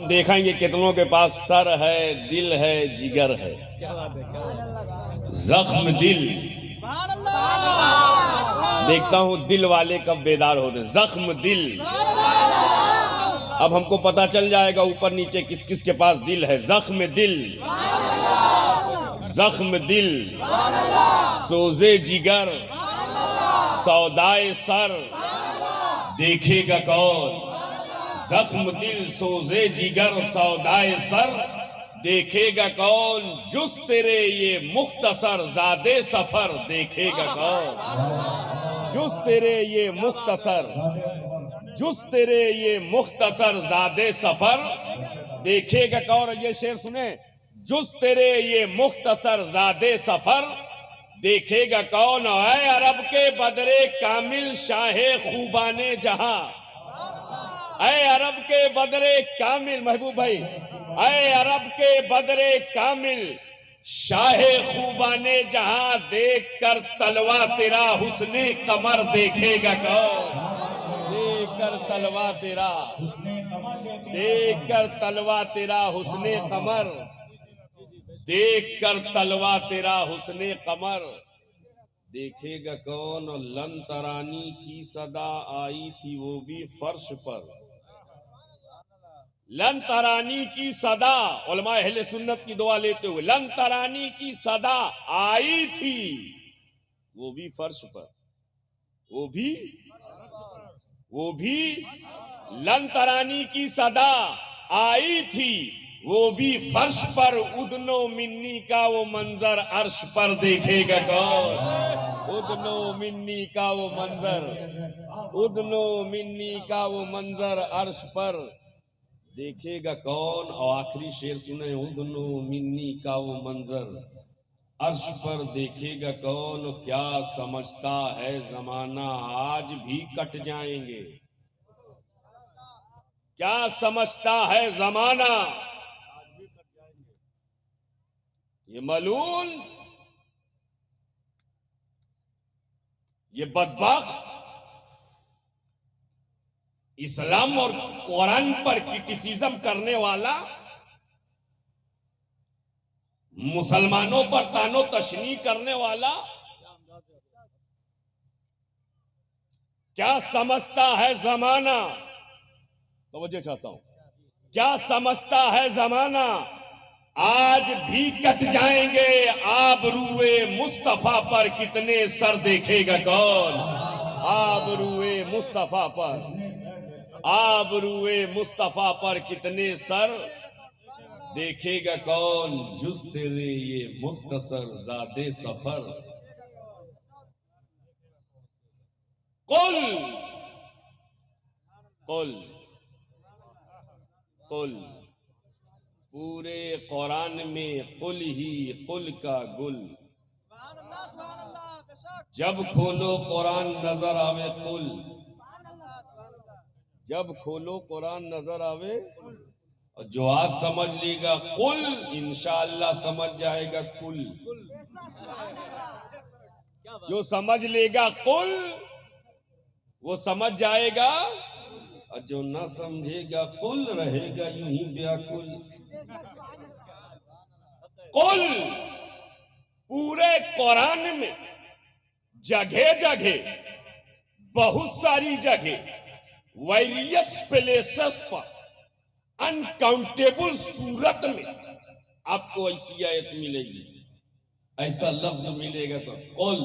देखेंगे कितनों के पास सर है, दिल है, जिगर है। जख्म दिल, देखता हूं दिल वाले कब बेदार होते। जख्म दिल, अब हमको पता चल जाएगा ऊपर नीचे किस किस के पास दिल है। जख्म दिल, जख्म दिल, सोजे जिगर, सौदाए सर, देखेगा कौन। जख्म दिल, सोजे जिगर, सौदाए सर, देखेगा कौन। जुस तेरे ये मुख्तसर ज़ादे सफर, देखेगा कौन। जुस तेरे ये मुख्तसर, जुस तेरे ये मुख्तसर ज़ादे सफर, देखेगा कौन। ये शेर सुने। जुस तेरे ये मुख्तसर ज़ादे सफर, देखेगा कौन। ऐ अरब के बदरे कामिल शाहे खूबाने जहां, ऐ अरब के बदरे कामिल, महबूब भाई, ऐ अरब के बदरे कामिल शाहे खूबाने जहां, देख कर तलवा तेरा हुस्ने कमर, देखेगा कौन। देख कर तलवा तेरा, देख कर तलवा तेरा हुस्ने कमर, देख कर तलवा तेरा हुस्ने कमर, देखेगा कौन। लन तरानी की सदा आई थी वो भी फर्श पर, लन तरानी की सदा, उलमा अहले सुन्नत की दुआ लेते हुए, लन तरानी की सदा आई थी वो भी फर्श पर, वो भी लन तरानी की सदा आई थी वो भी फर्श पर। उदनो मिन्नी का वो मंजर अर्श पर, देखेगा कौन। उदनो मिन्नी का वो मंजर, उदनो मिन्नी का वो मंजर अर्श पर, देखेगा कौन। और आखिरी शेर सुने। उदनो मिन्नी का वो मंजर अर्श पर, देखेगा कौन। क्या समझता है जमाना आज भी कट जाएंगे, क्या समझता है जमाना। ये मलून, ये बदबख्त इस्लाम और कुरान पर क्रिटिसिज्म करने वाला, मुसलमानों पर तानो तशनी करने वाला, क्या समझता है जमाना। तवज्जो चाहता हूं। क्या समझता है जमाना आज भी कट जाएंगे, आबरूए मुस्तफा पर कितने सर, देखेगा कौन। आबरूए मुस्तफा पर, आबरूए मुस्तफा पर कितने सर, देखेगा कौन। जुस तेरे ये मुख्तसर ज़ादे सफर, कुल कुल कुल, पूरे कुरान में कुल ही कुल का गुल। जब खोलो कुरान नजर आवे कुल, जब खोलो कुरान नजर आवे। जो आज समझ लेगा कुल, इंशाअल्लाह समझ जाएगा कुल। जो समझ लेगा कुल वो समझ जाएगा, और जो ना समझेगा कुल रहेगा यूं ही व्याकुल। कुल पूरे कुरान में जगह जगह, बहुत सारी जगह, वेरियस प्लेसेस पर, अनकाउंटेबल सूरत में आपको ऐसी आयत मिलेगी, ऐसा लफ्ज मिलेगा। तो कुल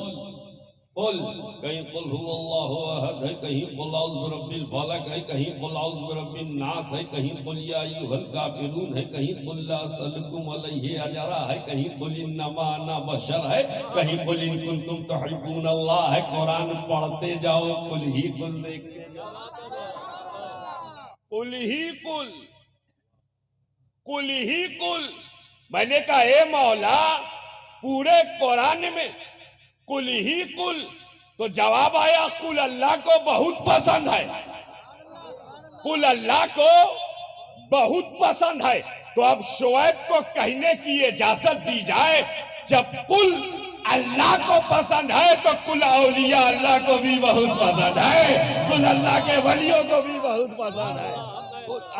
कुल, कहीं कुल हुवल्लाहु अहद है, कहीं कुल औज़ु बिरब्बिल फलक है, कहीं कुल औज़ु बिरब्बिन नास है, कहीं कुल या अय्युहल काफिरून है, कहीं कुल ला असअलुकुम अलैहि अजरा है, कहीं कुल इन्नमा अना बशर है, कहीं कुल इन कुंतुम तुहिब्बून अल्लाह है। कुरान पढ़ते जाओ, कुल ही कुल देखते जाओ, कुल ही कुल, कुल ही कुल। मैंने कहा हे मौला, पूरे कुरान में कुल ही कुल, तो जवाब आया कुल अल्लाह को बहुत पसंद है, कुल अल्लाह को बहुत पसंद है। तो अब शुएब को कहने की इजाजत दी जाए, जब कुल अल्लाह को पसंद है तो कुल औलिया अल्लाह को भी बहुत पसंद है, कुल अल्लाह के वलियों को भी बहुत पसंद है।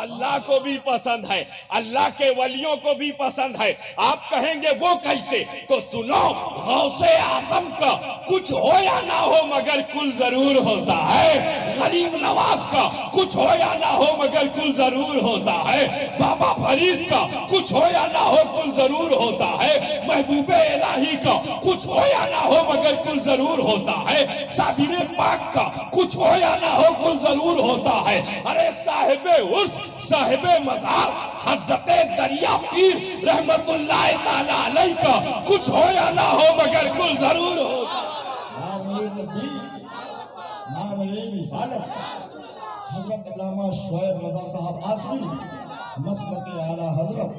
अल्लाह को भी पसंद है, अल्लाह के वलियों को भी पसंद है। आप कहेंगे वो कैसे? तो सुनो, गौसे आजम का कुछ हो या ना हो मगर कुल जरूर होता है। गरीब नवाज का कुछ हो या ना हो मगर कुल जरूर होता है। बाबा फरीद का कुछ हो या ना हो कुल जरूर होता है। महबूबे इलाही का कुछ हो या ना हो मगर कुल जरूर होता है। साबिर पाक का कुछ हो या ना हो कुल जरूर होता है। अरे साहिबे उस साहिबे मजार हजरते दरिया पीर रहमतुल्लाह ताला अलैह का कुछ हो या ना हो मगर कुल जरूर होता है। हजरत अल्लामा शोएब रज़ा साहब आसमी मसलक आला हजरत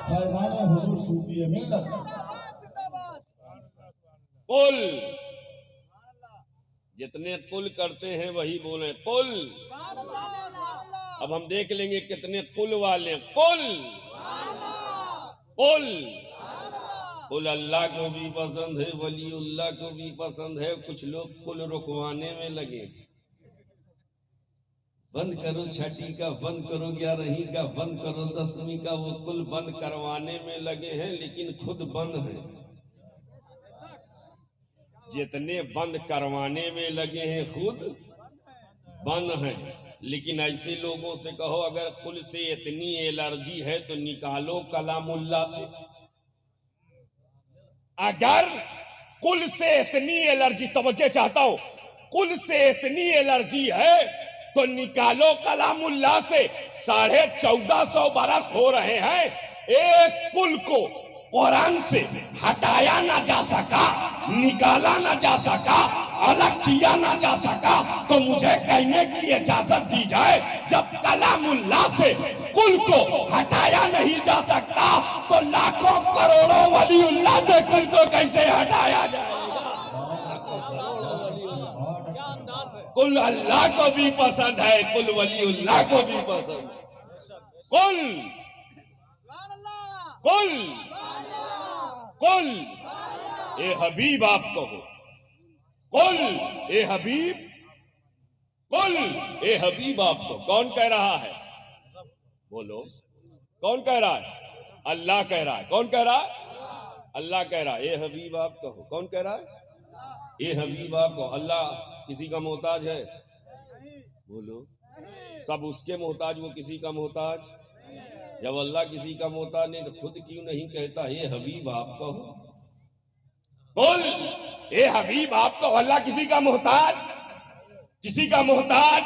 फैज़ान हुजूर सूफी मिल्लत। कुल जितने कुल करते हैं वही बोले कुल। अब हम देख लेंगे कितने कुल वाले। कुल कुल कुल अल्लाह को भी पसंद है, वलीउल्लाह को भी पसंद है। कुछ लोग कुल रुकवाने में लगे। बंद करो छठी का, बंद करो 11वीं का, बंद करो 10वीं का। वो कुल बंद करवाने में लगे हैं लेकिन खुद बंद हैं। जितने बंद करवाने में लगे हैं खुद बंद हैं। लेकिन ऐसे लोगों से कहो अगर कुल से इतनी एलर्जी है तो निकालो कलामुल्लाह से। अगर कुल से इतनी एलर्जी, तवज्जो चाहता हूं, कुल से इतनी एलर्जी है तो निकालो कलामुल्लाह से। 1450 बरस हो रहे हैं, एक कुल को कुरान से हटाया ना जा सका, निकाला ना जा सका, अलग किया ना जा सका। तो मुझे कहने की इजाजत दी जाए, जब कलामुल्लाह से कुल को हटाया नहीं जा सकता तो लाखों करोड़ों वलीउल्लाह से कुल को कैसे हटाया जाएगा? कुल अल्लाह को भी पसंद है, कुल वलीउल्लाह को भी पसंद है। कुल कुल कुल ए हबीब आप कहो, कुल ए हबीब, कुल ए हबीब आप कहो। कौन कह रहा है? बोलो, कौन कह रहा है? अल्लाह कह रहा है। कौन कह रहा है? अल्लाह कह रहा है। ए हबीब आप कहो। कौन कह रहा है? ए हबीब आप कहो। अल्लाह किसी का मोहताज है? बोलो, सब उसके मोहताज, वो किसी का मोहताज? जब अल्लाह किसी का मोहताज नहीं तो खुद क्यों नहीं कहता हे हबीब आप कहो? बोल, ए हबीब आप कहो। अल्लाह किसी का मोहताज? किसी का मोहताज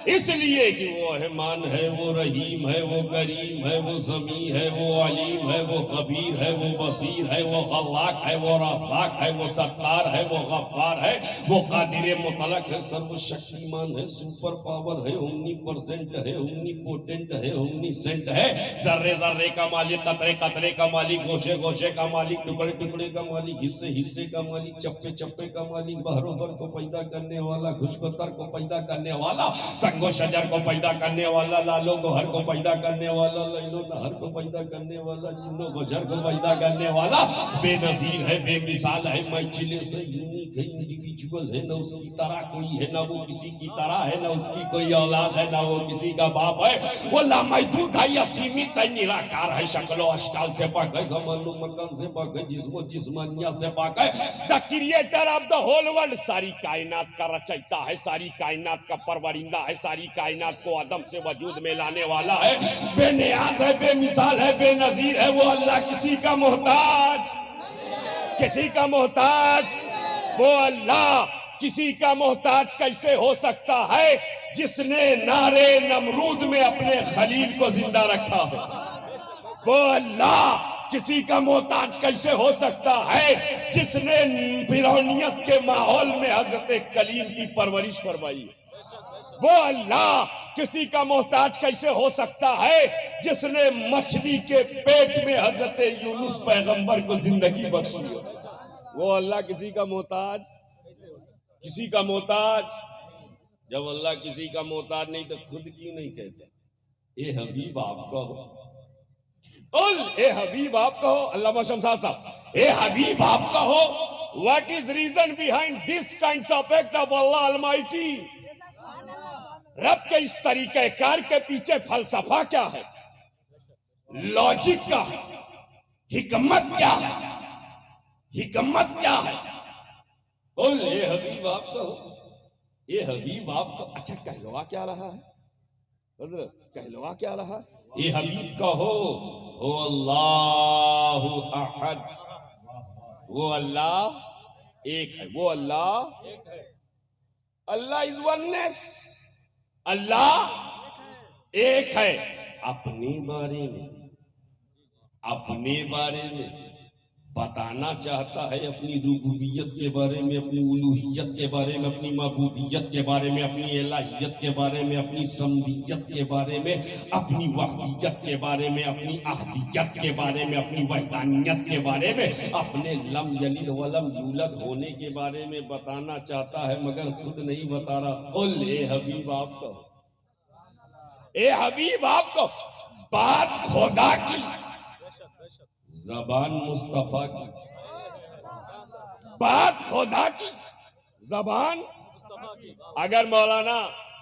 इसलिए कि वो रहमान है, वो रहीम है, वो करीम है, वो समी है, वो अलीम है, वो खबीर है, वो बसीर है, वो खल्लाक है, वो रज़ाक है, वो सत्तार है, वो गफ्फार है, वो कादिर मुतलक है, सर्वशक्तिमान है, सुपर पावर है, ओमनीप्रेजेंट है, ओमनीपोटेंट है, ओमनीसेंट है, जर्रे जर्रे का मालिक, कतरे कतरे का मालिक, गोशे गोशे का मालिक, टुकड़े टुकड़े का मालिक, हिस्से हिस्से का मालिक, चप्पे चप्पे का मालिक, बहरोबर को पैदा करने वाला, खुशकोतर को पैदा करने वाला, संगो शजर को पैदा करने वाला, लालो गोहर को पैदा करने वाला, लैलो नहर को पैदा करने वाला, जिन्नो बशर को पैदा करने वाला, बेनजीर है, बेमिसाल है, मैचिले से यूनिक है, इंडिविजुअल है, ना उसकी तरह कोई है, ना वो किसी की तरह है, ना उसकी कोई औलाद है, ना वो किसी का बाप है। वो लामहदूद है, असीमित है, निराकार है, शक्लो अशकाल से पाक है, ज़मानो मकान से पाक है, जिस्मो जिस्मानिया से पाक है। The creator of the whole world, सारी कायनात का रचयिता है, सारी कायनात का परवरिंदा है, सारी कायनात को अदम से वजूद में लाने वाला है, बेनियाज है, बेमिसाल है, बेनजीर है। वो अल्लाह किसी का मोहताज? किसी का मोहताज? वो अल्लाह किसी का मोहताज कैसे हो सकता है जिसने नारे नमरूद में अपने खलील को जिंदा रखा है? वो अल्लाह किसी का मोहताज कैसे हो सकता है जिसने फिरौनियत के माहौल में हजरत कलीम की परवरिश फरमाई? वो अल्लाह किसी का मोहताज कैसे हो सकता है जिसने मछली के पेट में हजरत यूनुस पैगंबर को जिंदगी बख्शी? वो अल्लाह किसी का मोहताज? किसी का मोहताज? जब अल्लाह किसी का मोहताज नहीं तो खुद क्यों नहीं कहता ए हबीब आप कहो? ए हबीब आप कहो। अल्लामा शमशाद साहब, ए हबीब आप कहो, what is reason behind this kinds of act of Allah almighty? रब के इस तरीके कार के पीछे फलसफा क्या है, लॉजिक क्या है, हिकमत क्या है, हिकमत क्या है। बोल ये हबीब आप कहो, ये हबीब आप को अच्छा कहलवा क्या रहा है, हजरत कहलवा क्या रहा है? ये हबीब कहो हो अल्लाह अहद, वो अल्लाह एक है, वो अल्लाह एक है। अल्लाह इज वननेस, अल्लाह एक है। अपने बारे में बताना चाहता है, अपनी रुबूबियत के बारे में, अपनी उलूहियत के बारे में, अपनी मबूदियत के बारे में, अपनी इलाहियत के बारे में, अपनी समदियत के बारे में, अपनी वहदियत के बारे में, अपनी अहदियत के बारे में, अपनी वहदानियत के बारे में, अपने लम यलिद वलम यूलद होने के बारे में बताना चाहता है, मगर खुद नहीं बता रहा। कुल ए हबीब आपको, ए हबीब आपको बात खुदा की, जबान मुस्तफा की, बात खुदा की, जबान मुस्तफा की। अगर मौलाना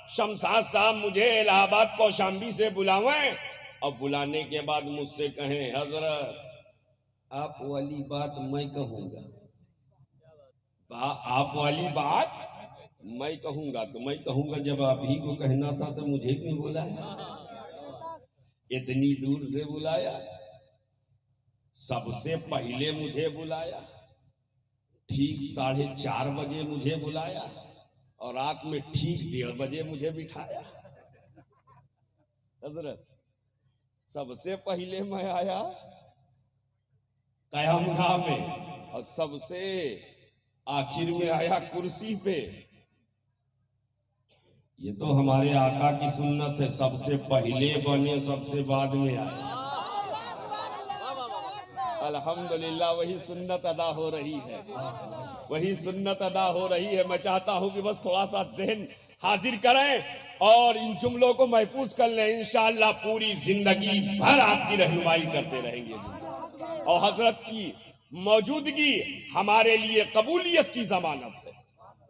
शमशाद साहब मुझे इलाहाबाद कौशाम्बी से बुलावें और बुलाने के बाद मुझसे कहें हजरत आप वाली बात मैं कहूंगा, आप वाली बात मैं कहूंगा, तो मैं कहूंगा जब आप ही को कहना था तो मुझे क्यों बुलाया, इतनी दूर से बुलाया, सबसे पहले मुझे बुलाया, ठीक 4:30 बजे मुझे बुलाया और रात में ठीक 1:30 बजे मुझे बिठाया। हजरत सबसे पहले मैं आया कयामगाह में और सबसे आखिर में आया कुर्सी पे। ये तो हमारे आका की सुन्नत है, सबसे पहले बने सबसे बाद में आए। अल्हम्दुलिल्लाह वही सुन्नत अदा हो रही है, वही सुन्नत अदा हो रही है। मैं चाहता हूं कि बस थोड़ा सा ज़हन हाजिर करें और इन जुमलों को महफूज कर लें। इंशाअल्लाह पूरी जिंदगी भर आपकी रहनुमाई करते रहेंगे और हजरत की मौजूदगी हमारे लिए कबूलियत की जमानत है,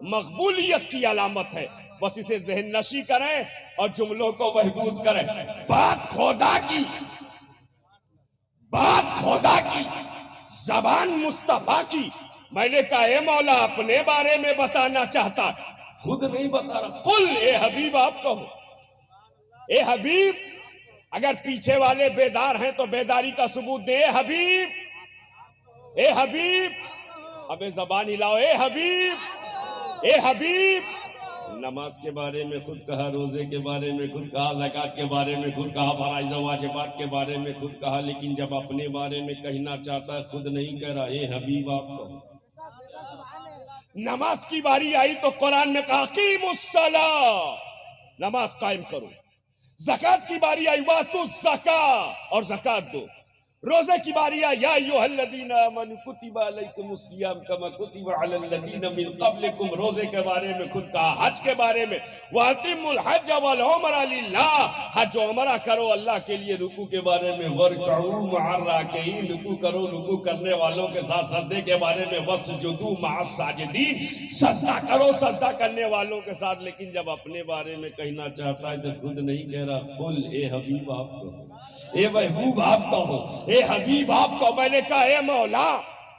मकबूलियत की अलामत है। बस इसे ज़हन नशी करें और जुमलों को महफूज करें। बात खुदा की, बात खुदा की, जबान मुस्तफा की। मैंने कहा ए मौला अपने बारे में बताना चाहता, खुद नहीं बता रहा। कुल ए हबीब आप कहो, ए हबीब अगर पीछे वाले बेदार हैं तो बेदारी का सबूत दे। ए हबीब, ए हबीब, अबे जबान हिलाओ। ए हबीब, ए हबीब। नमाज के बारे में खुद कहा, रोजे के बारे में खुद कहा, ज़कात के बारे में खुद कहा, फराइज़ व वाजिबात के बारे में खुद कहा, लेकिन जब अपने बारे में कहना चाहता है खुद नहीं कह रहा। ए हबीब आपको नमाज की बारी आई तो कुरान ने कहा कीमुस्सलाह, नमाज कायम करो। ज़कात की बारी आई वातु ज़का, और ज़कात दो। रोजे की बारी आई या अय्युहल्लज़ीना आमनू कुतिबा अलैकुमुस्सियाम कमा कुतिबा अलल्लज़ीना मिन क़ब्लिकुम, रोजे के बारे में खुद कहा। हज के बारे में वातिमुल हज वल उमरा लिल्लाह, हज और उमरा करो अल्लाह के लिए। रुकू के बारे में वरकऊ मअर राकिईन, रुकू करो रुकू करने वालों के साथ। सजदे के बारे में वस्जुदू मअस साजिदीन, सजदा करो सजदा करने वालों के साथ। लेकिन जब अपने बारे में कहना चाहता है तो खुद नहीं कह रहा। कुल ए हबीब आप कहो, ए महबूब आप कहो, ए हबीब आपको। मैंने कहा ए मौला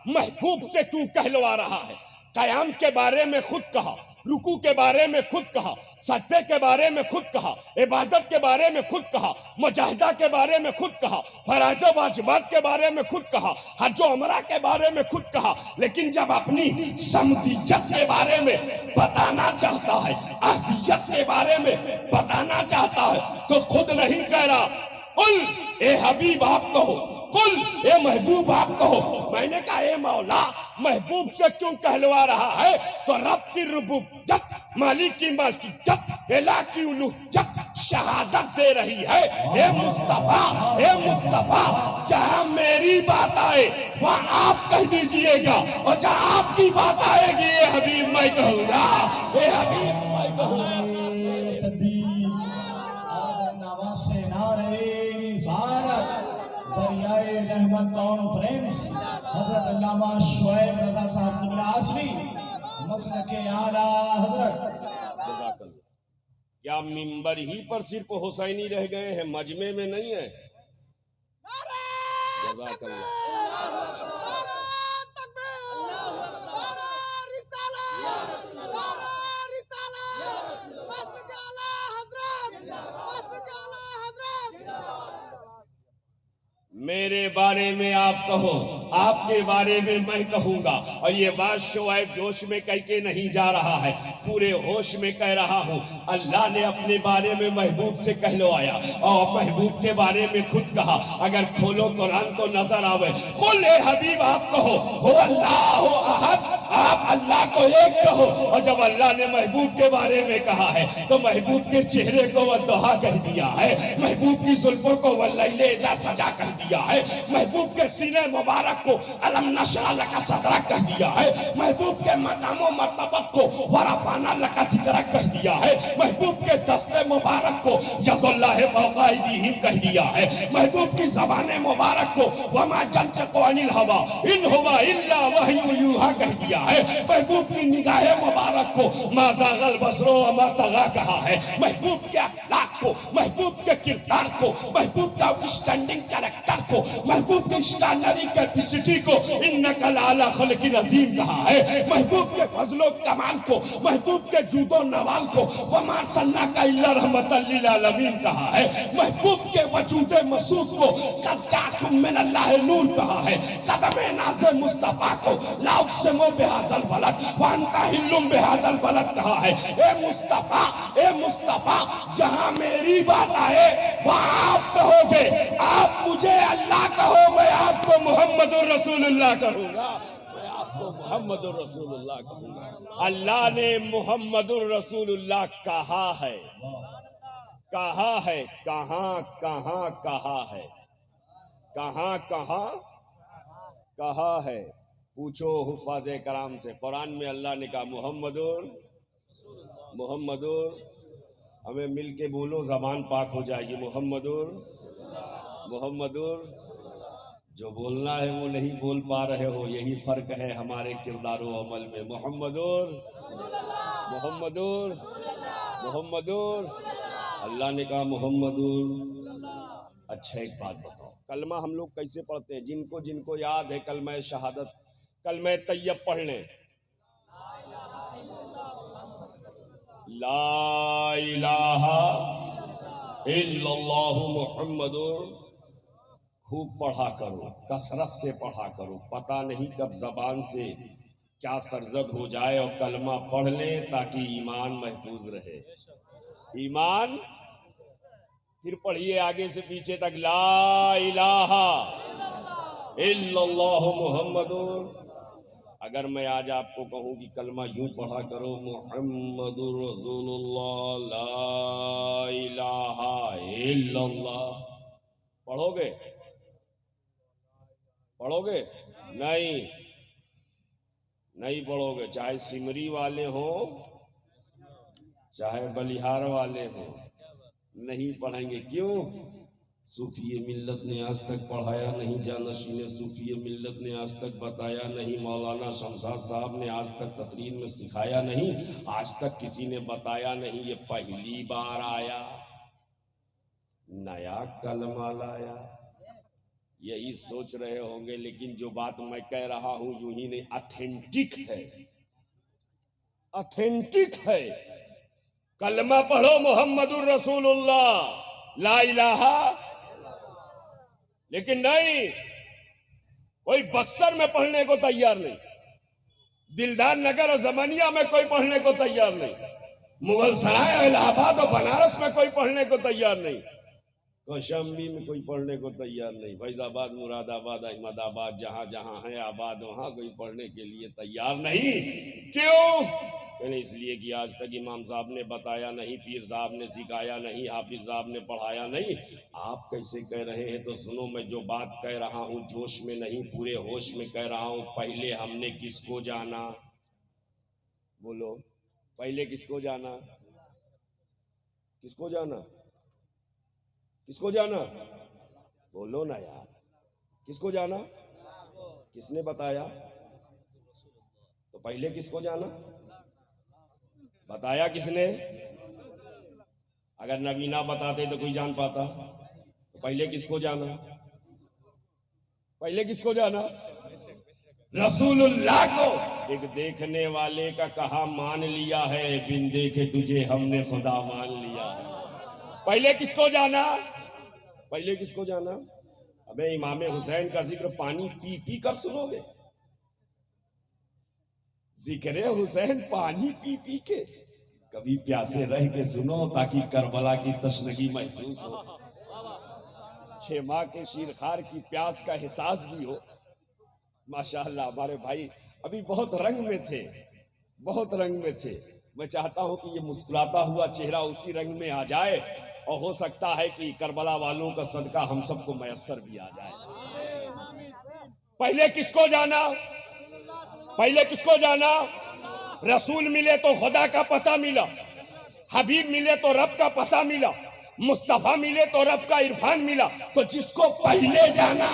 महबूब से क्यों कहलवा रहा है? कयाम के बारे में खुद कहा, रुकू के बारे में खुद कहा, सजदे के बारे में खुद कहा, इबादत के बारे में खुद कहा, मुजाहिदा के बारे में खुद कहा, फराइज़ व वाजिबात के बारे में खुद कहा, हज व उमरा के बारे में खुद कहा। लेकिन जब अपनी समदियत के बारे में बताना चाहता है, अहदियत के बारे में बताना चाहता है तो खुद नहीं कह रहा। कुल ए हबीब आप कहो, कुल ए महबूब आप कहो। मैंने कहा ए मौला महबूब से क्यों कहलवा रहा है? तो रब की रुबूबियत, मालिक की मालिकियत, इलाह की उलूहियत शहादत दे रही है। ए मुस्तफा, ए मुस्तफा, जहां मेरी बात आए वहां आप कह दीजिएगा और जहां आपकी बात आएगी ए हबीब मैं कहूंगा, ए हबीब मैं कहूंगा। दरियाए रहमत कॉन्फ्रेंस हजरत अल्लामा शुएब रजा साहब आसमी मसलक आला हजरत। क्या मिंबर ही पर सिर्फ हुसैनी रह गए हैं, मजमे में नहीं है? जज़ाकल्लाह। मेरे बारे में आप कहो, आपके बारे में मैं कहूंगा। और ये बात शोएब जोश में कह के नहीं जा रहा है, पूरे होश में कह रहा हूं। अल्लाह ने अपने बारे में महबूब से कहलवाया और महबूब के बारे में खुद कहा। अगर खोलो कुरान तो नजर आवे, कुल ए हबीब आप कहो हो अल्लाह हो अहद, आप अल्लाह को एक कहो। और जब अल्लाह ने महबूब के बारे में कहा है तो महबूब के चेहरे को वद्दुहा कह दिया है, महबूब की जुल्फों को वल्लैले इज़ा सजा कह दिया है, महबूब के सीने मुबारक को अलम नशरा लका सदरक कह दिया है, महबूब के मकामो मर्तबत को वरफाना लका जिक्रक कह दिया है, महबूब के दस्ते मुबारक को यदुल्लाह फौका अयदीहिम कह दिया है, महबूब की ज़बान मुबारक को वमा यंतिकु अनिल हवा इन हुवा इल्ला वह्यु यूहा कह दिया है, महबूब की निगाहे मुबारक को मा ज़ागल बसरो व मा तगा कहा है, महबूब के अखलाक को, महबूब के किरदार को, महबूब का स्टैंडिंग कैरेक्टर को, महबूब की स्टैंडरी कैपेसिटी को इन्नका लाला खल्किन अज़ीम कहा है, महबूब के फजलो कमाल को, महबूब के जूदो नवाल को वमा सल्लका इल्ला रहमतल लिल आलमीन कहा है, महबूब के वजूद मसूद को कद जाकुम मिनल्लाहि नूर कहा है, कदम नाज़े मुस्तफा को लाउक से मो बेहाजल बलद वांता हिल्लुम बेहाजल बलद कहा है। ए मुस्तफा जहां मेरी बात आए वहां आप कहोगे, आप मुझे अल्लाह कहो, मैं आपको मोहम्मदुर रसूलुल्लाह कहूंगा, मैं आपको मोहम्मदुर रसूलुल्लाह कहूंगा। अल्लाह ने मोहम्मदुर रसूलुल्लाह कहा है, कहा है, कहां कहां कहा है, कहां कहां कहा है। पूछो हुफ़ाज़े कराम से, कुरान में अल्लाह ने कहा मोहम्मदुर मोहम्मदुर, हमें मिल के बोलो जबान पाक हो जाएगी। मोहम्मदुर मोहम्मदुर, जो बोलना है वो नहीं बोल पा रहे हो, यही फर्क है हमारे किरदार व अमल में। मोहम्मदुर मोहम्मदुर मोहम्मदुर, अल्लाह ने कहा मोहम्मदुर। अच्छा एक बात बताओ, कलमा हम लोग कैसे पढ़ते हैं? जिनको जिनको याद है कलमा शहादत, कलमा तैयब पढ़ लें। ला इलाहा इल्लल्लाहु मुहम्मदुर, खूब पढ़ा करो, कसरत से पढ़ा करो। पता नहीं कब जबान से क्या सरजद हो जाए और कलमा पढ़ लें ताकि ईमान महफूज रहे। ईमान, फिर पढ़िए आगे से पीछे तक, ला इलाहा इल्लल्लाहु मुहम्मदुर। अगर मैं आज आपको कहूं कि कलमा यूं पढ़ा करो, मुहम्मदुर रसूलुल्लाह ला इलाहा इल्लल्लाह, पढ़ोगे? पढ़ोगे? नहीं, नहीं पढ़ोगे। चाहे सिमरी वाले हो चाहे बलिहार वाले हो, नहीं पढ़ेंगे। क्यों? सूफी मिल्लत ने आज तक पढ़ाया नहीं, जानशीन सूफी मिल्लत ने आज तक बताया नहीं, मौलाना शमशाद साहब ने आज तक तकरीर में सिखाया नहीं, आज तक किसी ने बताया नहीं। ये पहली बार आया, नया कलमा लाया, यही सोच रहे होंगे। लेकिन जो बात मैं कह रहा हूं यूं ही नहीं, ऑथेंटिक है, ऑथेंटिक है। कलमा पढ़ो मोहम्मदुर रसूलुल्लाह ला इलाहा, लेकिन नहीं, कोई बक्सर में पढ़ने को तैयार नहीं, दिलदार नगर और जमानिया में कोई पढ़ने को तैयार नहीं, मुगल सराय इलाहाबाद और बनारस में कोई पढ़ने को तैयार नहीं, कौशाम्बी में कोई पढ़ने को तैयार नहीं, फैजाबाद मुरादाबाद अहमदाबाद जहां जहां है आबाद वहां कोई पढ़ने के लिए तैयार नहीं। क्यों? इसलिए कि आज तक इमाम साहब ने बताया नहीं, पीर साहब ने सिखाया नहीं, हाफिज साहब ने पढ़ाया नहीं। आप कैसे कह रहे हैं तो सुनो, मैं जो बात कह रहा हूं जोश में नहीं, पूरे होश में कह रहा हूं। पहले हमने किसको जाना? बोलो, पहले किसको जाना? किसको जाना? किसको जाना? बोलो ना यार, किसको जाना? किसने बताया? तो पहले किसको जाना? बताया किसने? अगर नबी ना बताते तो कोई जान पाता? तो पहले किसको जाना? पहले किसको जाना? रसूलुल्लाह को। एक देखने वाले का कहा मान लिया है, बिन देखे तुझे हमने खुदा मान लिया है। पहले किसको जाना? पहले किसको जाना? अबे इमाम हुसैन का जिक्र पानी पी पी कर सुनोगे? जिक्र हुसैन पानी पी पी के? कभी प्यासे रह के सुनो ताकि करबला की तशनगी महसूस हो, 6 माह के शीरखार की प्यास का एहसास भी हो। माशाअल्लाह हमारे भाई अभी बहुत रंग में थे, बहुत रंग में थे। मैं चाहता हूं कि ये मुस्कुराता हुआ चेहरा उसी रंग में आ जाए और हो सकता है कि करबला वालों का सदका हम सबको मयस्सर भी आ जाए। पहले किसको जाना? पहले किसको जाना? रसूल मिले तो खुदा का पता मिला, हबीब मिले तो रब का पता मिला, मुस्तफा मिले तो रब का इरफान मिला। तो जिसको पहले जाना,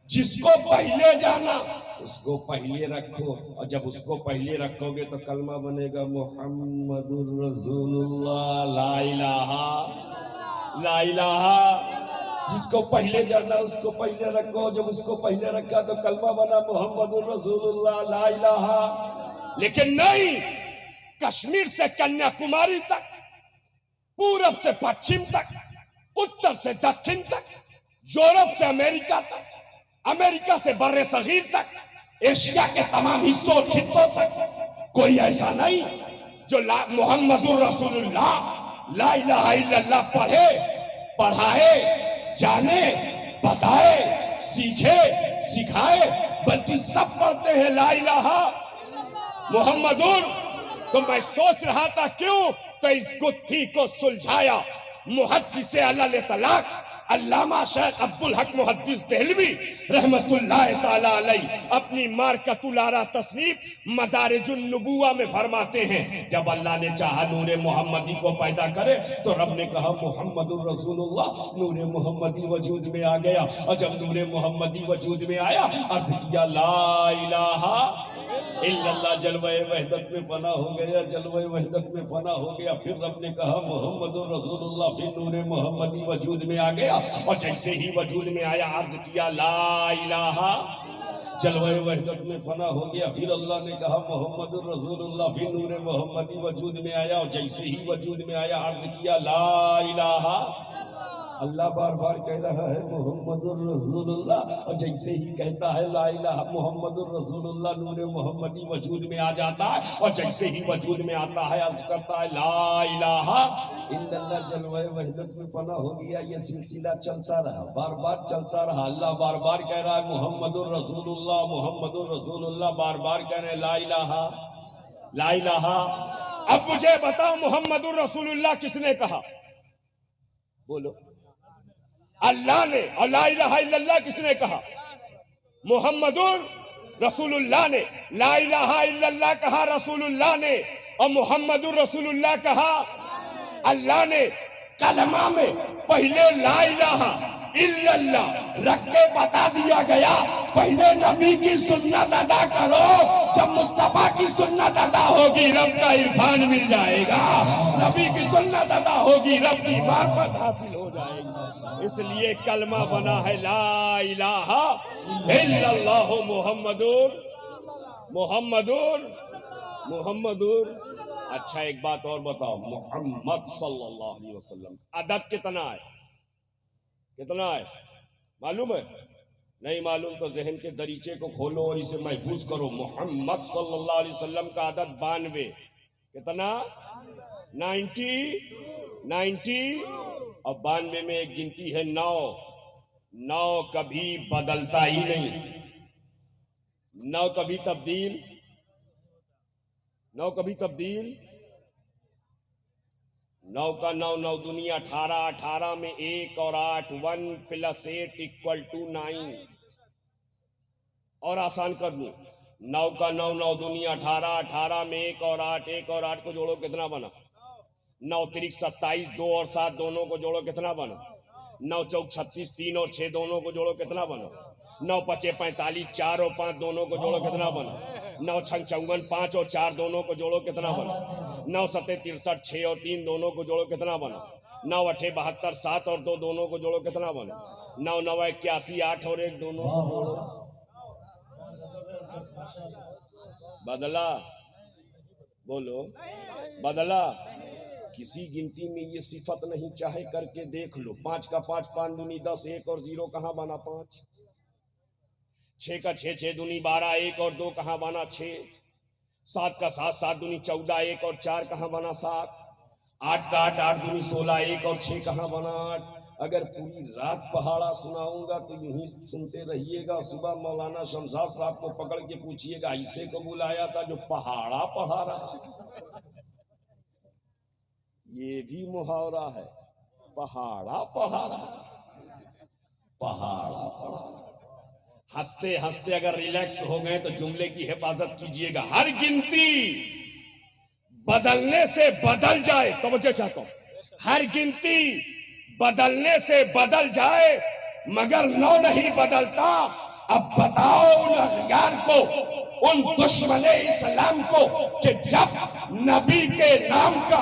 जिसको पहले जाना उसको पहले रखो, और जब उसको पहले रखोगे तो कलमा बनेगा मुहम्मदुर रसूलुल्लाह ला इलाहा ला इलाहा। जिसको पहले जाना उसको पहले रखो, जब उसको पहले रखा तो कलमा बना मुहम्मदुर रसूलुल्लाह ला इलाहा। लेकिन नहीं, कश्मीर से कन्याकुमारी तक, पूरब से पश्चिम तक, उत्तर से दक्षिण तक, यूरोप से अमेरिका तक, अमेरिका से बर्रे सगीर तक, एशिया के तमाम हिस्सों खित्तों तक कोई ऐसा नहीं जो मुहम्मदुर रसूलुल्लाह ला इलाहा इल्लल्लाह पढ़े, पढ़ाए, जाने, बताए, सीखे, सिखाए, बल्कि सब पढ़ते हैं ला इलाहा मुहम्मदुर। तो मैं सोच रहा था क्यों तो इस गुत्थी को सुलझाया मुहद्दिस अहल तलाक अल्लामा शेख अब्दुल हक मुहद्दिस देहलवी रहमतुल्लाह ताला अलैह अपनी मारकतुल आरा तसनीफ मदारिजुन नबुवा में फरमाते हैं, जब अल्लाह ने चाहा नूरे मोहम्मदी को पैदा करे तो रब ने कहा मुहम्मदुर रसूलुल्लाह, नूरे मोहम्मदी वजूद में आ गया। और जब नूरे मोहम्मदी वजूद में आया अर्ज किया ला इलाहा इल्लल्लाह, जलवे वहदत में फना हो गया, जलवे वहदत में फना हो गया। फिर रब ने कहा मुहम्मदुर रसूलुल्लाह, फिर नूरे मोहम्मदी वजूद में आ गया। और जैसे ही वजूद में आया अर्ज किया ला इलाहा, जलवे वहदत में फना हो गया। फिर अल्लाह ने कहा मुहम्मदुर रसूलुल्लाह, फिर नूरे मोहम्मदी वजूद में आया। और जैसे ही वजूद में आया अर्ज किया ला इलाहा। अल्लाह बार बार कह रहा है मुहम्मदुर रसूलुल्लाह, और जैसे ही कहता है ला इलाहा मुहम्मदुर रसूलुल्लाह, नूरे मोहम्मदी वजूद में आ जाता है। और जैसे ही वजूद में आता है अर्ज करता है ला इलाहा इल्लल्लाह, जलवे वहदत में फना हो गया। ये सिलसिला चलता रहा, बार बार चलता रहा। अल्लाह बार बार कह रहा है मुहम्मदुर रसूलुल्लाह, मुहम्मदुर रसूलुल्लाह, बार बार कह रहे हैं ला इलाहा ला इलाहा। अब मुझे बताओ मुहम्मदुर रसूलुल्लाह किसने कहा? बोलो। अल्लाह ने। और ला इलाहा इल्लल्लाह किसने कहा? मुहम्मदुर रसूलुल्लाह ने। ला इलाहा इल्लल्लाह कहा रसूलुल्लाह ने, और मुहम्मदुर रसूलुल्लाह कहा अल्लाह ने। कलमा में पहले ला इलाहा इल्लल्लाह रख के बता दिया गया, पहले नबी की सुन्नत अदा करो, जब मुस्तफा की सुन्नत अदा होगी रब का इरफान मिल जाएगा, नबी की सुन्नत अदा होगी रब की मार्फत हासिल हो जाएगी। इसलिए कलमा बना है ला इलाहा इल्लल्लाह मुहम्मदुर मुहम्मदुर मुहम्मदुर। अच्छा एक बात और बताओ, मोहम्मद सल्लल्लाहु अलैहि वसल्लम अदद कितना है? कितना है मालूम है? नहीं मालूम तो जहन के दरीचे को खोलो और इसे महफूज करो। मोहम्मद सल्लल्लाहु अलैहि वसल्लम का अदद 92। कितना? 90। और 92 में एक गिनती है 9। 9 कभी बदलता ही नहीं, 9 कभी तब्दील, 9 कभी तब्दील। 9 का 9 9 दुनिया 18, 18 में 1 और 8, 1 + 8 = 9। और आसान कर दूं, 9 का 9 9 दुनिया 18, 18 में 1 और 8, 1 और 8 को जोड़ो कितना बना? 9 3 27, 2 और 7 दोनों को जोड़ो कितना बना? 9 4 36, 3 और 6 दोनों को जोड़ो कितना बना? 9 5 45, 4 और 5 दोनों को जोड़ो कितना बना? 9 छंग 54, 5 और 4 दोनों को जोड़ो कितना बना? 9 सत्ते 63, 6 और 3 दोनों को जोड़ो कितना बना? 9 अठे 72, 7 और 2 दोनों को जोड़ो कितना बना? 9 9 81, 8 और 1 दोनों को जोड़ो। बदला? बोलो बदला? किसी गिनती में ये सिफत नहीं, चाहे करके देख लो। 5 का 5, 5 दूनी 10, 1 और 0 कहाँ बना? 5। 6 का 6, 6 दूनी 12, 1 और 2 कहाँ बना? 6। 7 का 7, 7 दूनी 14, 1 और 4 कहाँ बना? 7। 8 का 8, 8 दूनी 16, 1 और 6 कहाँ बना? 8। अगर पूरी रात पहाड़ा सुनाऊंगा तो यूं ही सुनते रहिएगा। सुबह मौलाना शमशाद साहब को पकड़ के पूछिएगा, इसे को बुलाया था जो पहाड़ा पढ़ा रहा। ये भी मुहावरा है, पहाड़ा पढ़ा रहा, पहाड़ा पढ़ा रहा। हंसते हंसते अगर रिलैक्स हो गए तो जुमले की हिफाजत कीजिएगा। हर गिनती बदलने से बदल जाए, तवज्जो चाहता हूं, हर गिनती बदलने से बदल जाए मगर 9 नहीं बदलता। अब बताओ उन अखियार को, उन दुश्मने इस्लाम को कि जब नबी के नाम का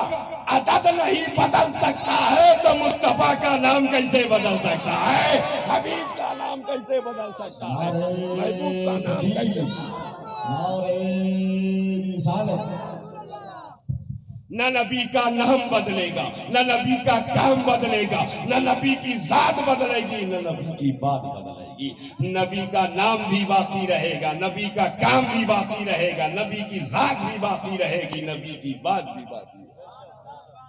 अदद नहीं बदल सकता है तो मुस्तफा का नाम कैसे बदल सकता है? हबीब का नाम कैसे बदल सकता है? महबूब का नाम कैसे? न नबी का नाम बदलेगा, न नबी का काम बदलेगा, न नबी की जात बदलेगी, न नबी की बात बदलेगी। नबी का नाम भी बाकी रहेगा, नबी का काम भी बाकी रहेगा, नबी की जात भी बाकी रहेगी, नबी की बात भी बाकी रहेगी।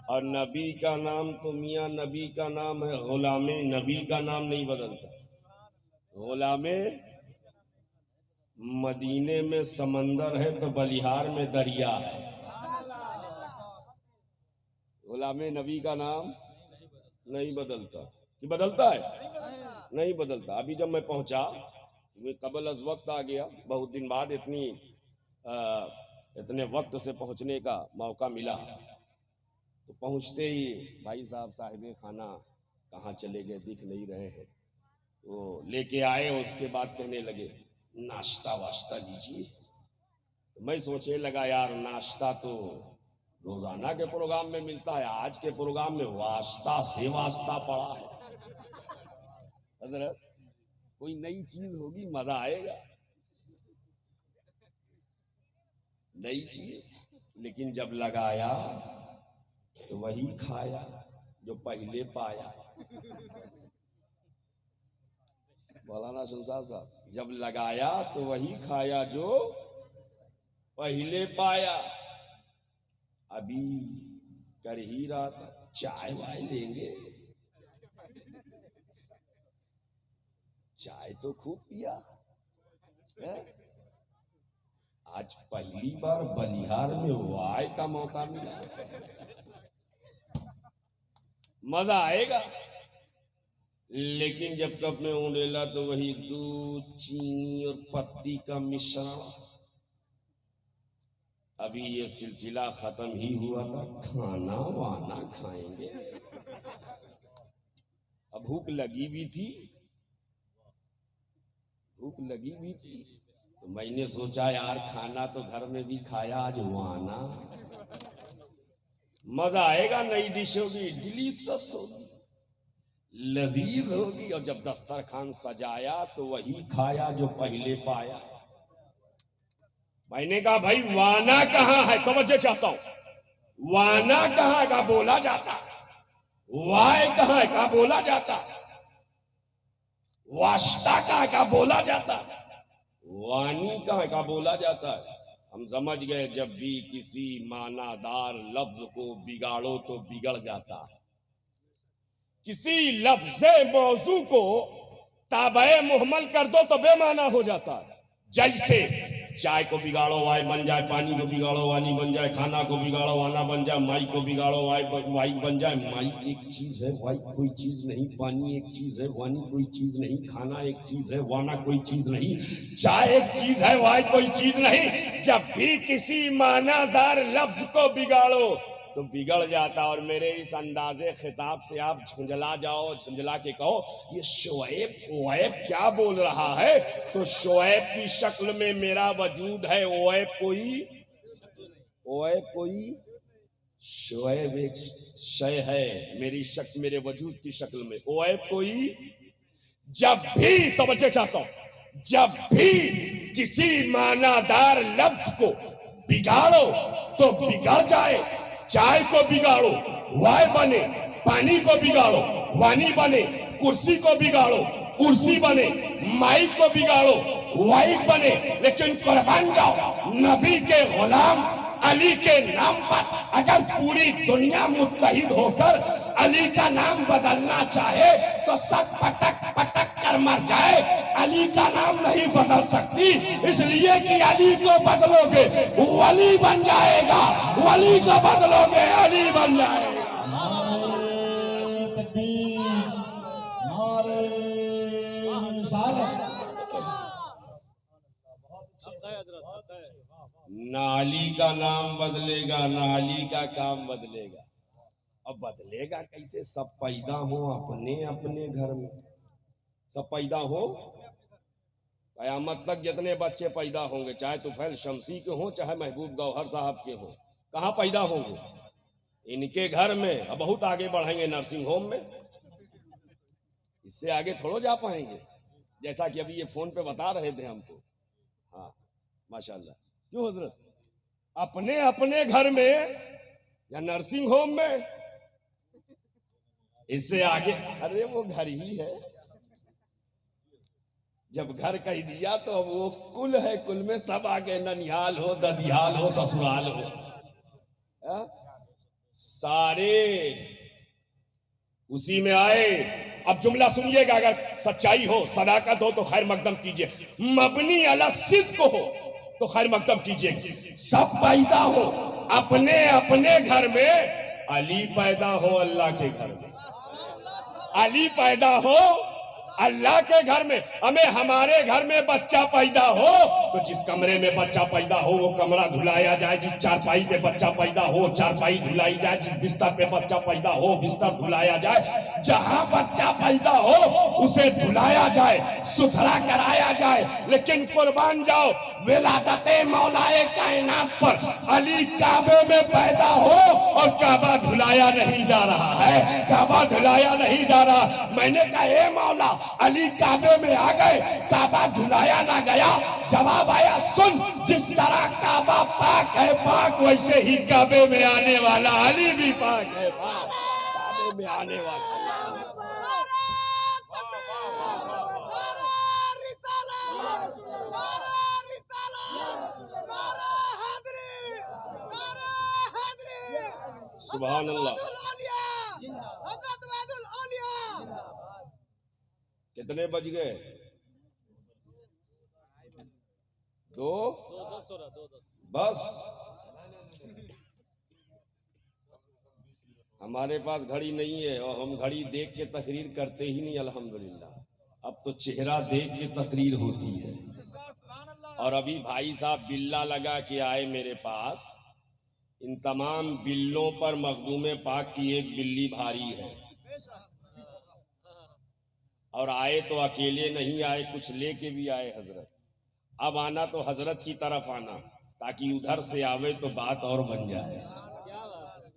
और नबी का नाम तो मियां नबी का नाम है, गुलामे नबी का नाम नहीं बदलता। गुलामे मदीने में समंदर है तो बलिहार में दरिया है। गुलामे नबी का नाम नहीं बदलता। कि बदलता है? नहीं बदलता। अभी जब मैं पहुंचा, मैं कबल अज वक्त आ गया, बहुत दिन बाद इतने वक्त से पहुंचने का मौका मिला। तो पहुंचते ही भाई साहब साहिबे खाना कहाँ चले गए, दिख नहीं रहे हैं। तो लेके आए, उसके बाद कहने लगे नाश्ता वाश्ता लीजिए। तो मैं सोचने लगा यार नाश्ता तो रोजाना के प्रोग्राम में मिलता है, आज के प्रोग्राम में वास्ता से वास्ता पड़ा है। हजरत कोई नई चीज होगी, मजा आएगा, नई चीज। लेकिन जब लगाया तो वही खाया जो पहले पाया। मौलाना शमशाद साहब, जब लगाया तो वही खाया जो पहले पाया। अभी कर ही रहा था, चाय वाय लेंगे। चाय तो खूब पिया है? आज पहली बार बलिहार में वाय का मौका मिला, मजा आएगा। लेकिन जब कप में उंडेला तो वही दूध, चीनी और पत्ती का मिश्रण। अभी ये सिलसिला खत्म ही हुआ था, खाना वाना खाएंगे। अब भूख लगी भी थी, भूख लगी भी थी, तो मैंने सोचा यार खाना तो घर में भी खाया, आज वाना मजा आएगा। नई डिश होगी, डिलीशियस होगी, लजीज होगी। और जब दस्तरखान सजाया तो वही खाया जो पहले पाया। मैंने कहा भाई वाना कहाँ है? तवज्जो चाहता हूं, वाना कहाँ का बोला जाता, वाय कहाँ का बोला जाता, वास्ता कहाँ का बोला जाता, वानी कहाँ का बोला जाता है। हम समझ गए जब भी किसी मानादार लफ्ज को बिगाड़ो तो बिगड़ जाता है। किसी लफ्ज़ मौजू को ताबे मुहम्मल कर दो तो बेमाना हो जाता है। जैसे चाय को बिगाड़ो वाई बन जाए, पानी को बिगाड़ो वानी बन जाए, खाना को बिगाड़ो वाना बन जाए, माइक को बिगाड़ो वाई बन जाए। माइक एक चीज है, वाई कोई चीज नहीं, पानी एक चीज है, वानी कोई चीज नहीं, खाना एक चीज है, वाना कोई चीज नहीं, चाय एक चीज है, वाई कोई चीज नहीं। जब भी किसी मानादार लफ्ज को बिगाड़ो तो बिगड़ जाता। और मेरे इस अंदाजे खिताब से आप झुंझला जाओ, झुंझला के कहो ये शोएब ओएब क्या बोल रहा है, तो शोएब की शक्ल में मेरा वजूद है, ओएब कोई शोएब एक शय है मेरी शक्ल, मेरे वजूद की शक्ल में, ओएब कोई। जब भी तवज्जो चाहता हूं, जब भी किसी मानादार लफ्ज को बिगाड़ो तो बिगड़ जाए। चाय को बिगाड़ो वाय बने, पानी को बिगाड़ो वानी बने, कुर्सी को बिगाड़ो कुर्सी बने, माइक को बिगाड़ो वाइक बने, लेकिन कुर्बान जाओ नबी के गुलाम अली के नाम पर अगर पूरी दुनिया मुत्तहिद होकर अली का नाम बदलना चाहे तो सब पटक पटक कर मर जाए, अली का नाम नहीं बदल सकती, इसलिए कि अली को बदलोगे वली बन जाएगा, वली को बदलोगे अली बन जाएगा। नारे तकबीर, नारे रिसालत। ना अली का नाम बदलेगा ना अली का काम बदलेगा। अब बदलेगा कैसे? सब पैदा हो अपने अपने घर में, सब पैदा हो, कयामत तक जितने बच्चे पैदा होंगे, चाहे तुफैल शमसी के हों चाहे महबूब गौहर साहब के हों, कहाँ पैदा होंगे? इनके घर में। अब बहुत आगे बढ़ेंगे नर्सिंग होम में, इससे आगे थोड़ा जा पाएंगे, जैसा कि अभी ये फोन पे बता रहे थे हमको। हाँ माशाल्लाह। क्यों हजरत? अपने अपने घर में या नर्सिंग होम में, इससे आगे। अरे वो घर ही है, जब घर कह दिया तो अब वो कुल है, कुल में सब आगे, ननिहाल हो ददियाल हो ससुराल हो, सारे उसी में आए। अब जुमला सुनिएगा, अगर सच्चाई हो सदाकत हो तो खैर मकदम कीजिए, मबनी अला सिद्क हो तो खैर मकदम कीजिए। सब पैदा हो अपने अपने घर में, अली पैदा हो अल्लाह के घर में, अली पैदा हो अल्लाह के घर में। हमें हमारे घर में बच्चा पैदा हो तो जिस कमरे में बच्चा पैदा हो वो कमरा धुलाया जाए, जिस चारपाई पे बच्चा पैदा हो चारपाई धुलाई जाए, जिस बिस्तर पे बच्चा पैदा हो बिस्तर धुलाया जाए, जहां बच्चा पैदा हो उसे धुलाया जाए, सुथरा कराया जाए। लेकिन कुर्बान जाओ विलादते मौलाए कायनात पर अली काबे में पैदा हो और काबा धुलाया नहीं जा रहा है, काबा धुलाया नहीं जा रहा। मैंने कहा ए मौला अली काबे में आ गए, काबा धुलाया ना गया। जवाब आया सुन, जिस तरह काबा पाक है पाक, वैसे ही काबे में आने वाला अली भी पाक है पाक, काबे में आने वाला। सुभान अल्लाह। कितने बज गए? दो बस। हमारे पास घड़ी नहीं है और हम घड़ी देख के तकरीर करते ही नहीं अल्हम्दुलिल्लाह। अब तो चेहरा देख के तकरीर होती है। और अभी भाई साहब बिल्ला लगा के आए मेरे पास। इन तमाम बिल्लों पर मखदूम पाक की एक बिल्ली भारी है। और आए तो अकेले नहीं आए, कुछ लेके भी आए हजरत। अब आना तो हजरत की तरफ आना, ताकि उधर से आवे तो बात और बन जाए।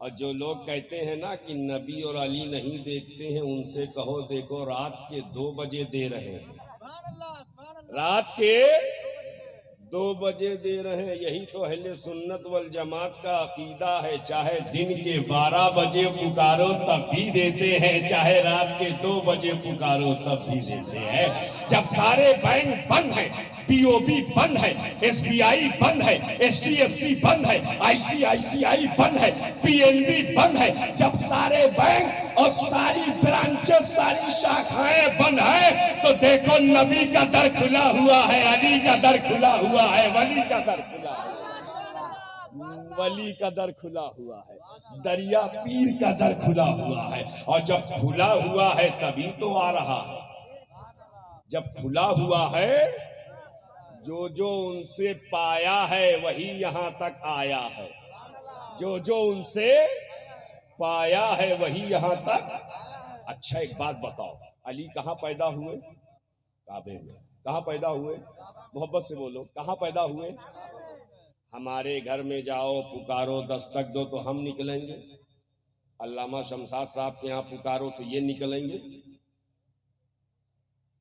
और जो लोग कहते हैं ना कि नबी और अली नहीं देखते हैं, उनसे कहो देखो रात के 2 बजे दे रहे हैं, रात के 2 बजे दे रहे हैं। यही तो अहले सुन्नत वल जमात का अकीदा है। चाहे दिन के 12 बजे पुकारो तब भी देते हैं, चाहे रात के 2 बजे पुकारो तब भी देते हैं। जब सारे बैंक बंद हैं, पीओबी बंद है, एसबीआई बंद है, एचडीएफसी बंद है, आईसीआईसीआई बंद है, पीएनबी बंद है, जब सारे बैंक और सारी ब्रांचेस सारी शाखाएं बंद है, तो देखो नबी का दर खुला हुआ है, अली का दर खुला हुआ है, वली का दर खुला है, वली का दर खुला हुआ है, दरिया पीर का दर खुला हुआ है। और जब खुला हुआ है तभी तो आ रहा है। जब खुला हुआ है, जो जो उनसे पाया है वही यहां तक आया है, जो जो उनसे पाया है वही यहां तक। अच्छा एक बात बताओ, अली कहाँ पैदा हुए? काबे में। कहाँ पैदा हुए? मोहब्बत से बोलो, कहाँ पैदा हुए? हमारे घर में जाओ, पुकारो, दस्तक दो तो हम निकलेंगे। अल्लामा शमशाद साहब के यहाँ पुकारो तो ये निकलेंगे।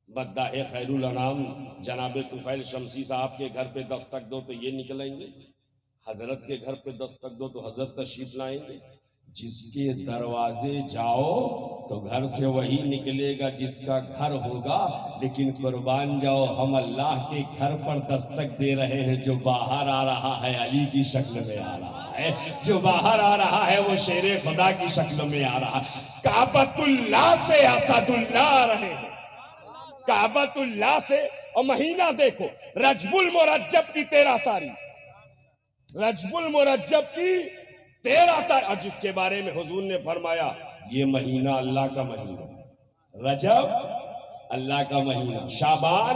बद्दाहे खैरुल अनाम जनाब तुफैल शमसी साहब के घर पे दस्तक दो तो ये निकलेंगे। हजरत के घर पे दस्तक दो तो हजरत तशरीफ लाएंगे। जिसके दरवाजे जाओ तो घर से वही निकलेगा जिसका घर होगा। लेकिन कुर्बान जाओ, हम अल्लाह के घर पर दस्तक दे रहे हैं। जो बाहर आ रहा है अली की शक्ल में आ रहा है, जो बाहर आ रहा है वो शेरे खुदा की शक्ल में आ रहा है। काबतुल्लाह से असदुल्लाह आ रहे हैं, काबतुल्लाह से। और महीना देखो, रजबुल मुरज्जब की 13 तारीख, रजबुल मुरज्जब की 13 तारीख। और जिसके बारे में हुजूर ने फरमाया ये महीना अल्लाह का महीना, रजब अल्लाह का महीना, शाबान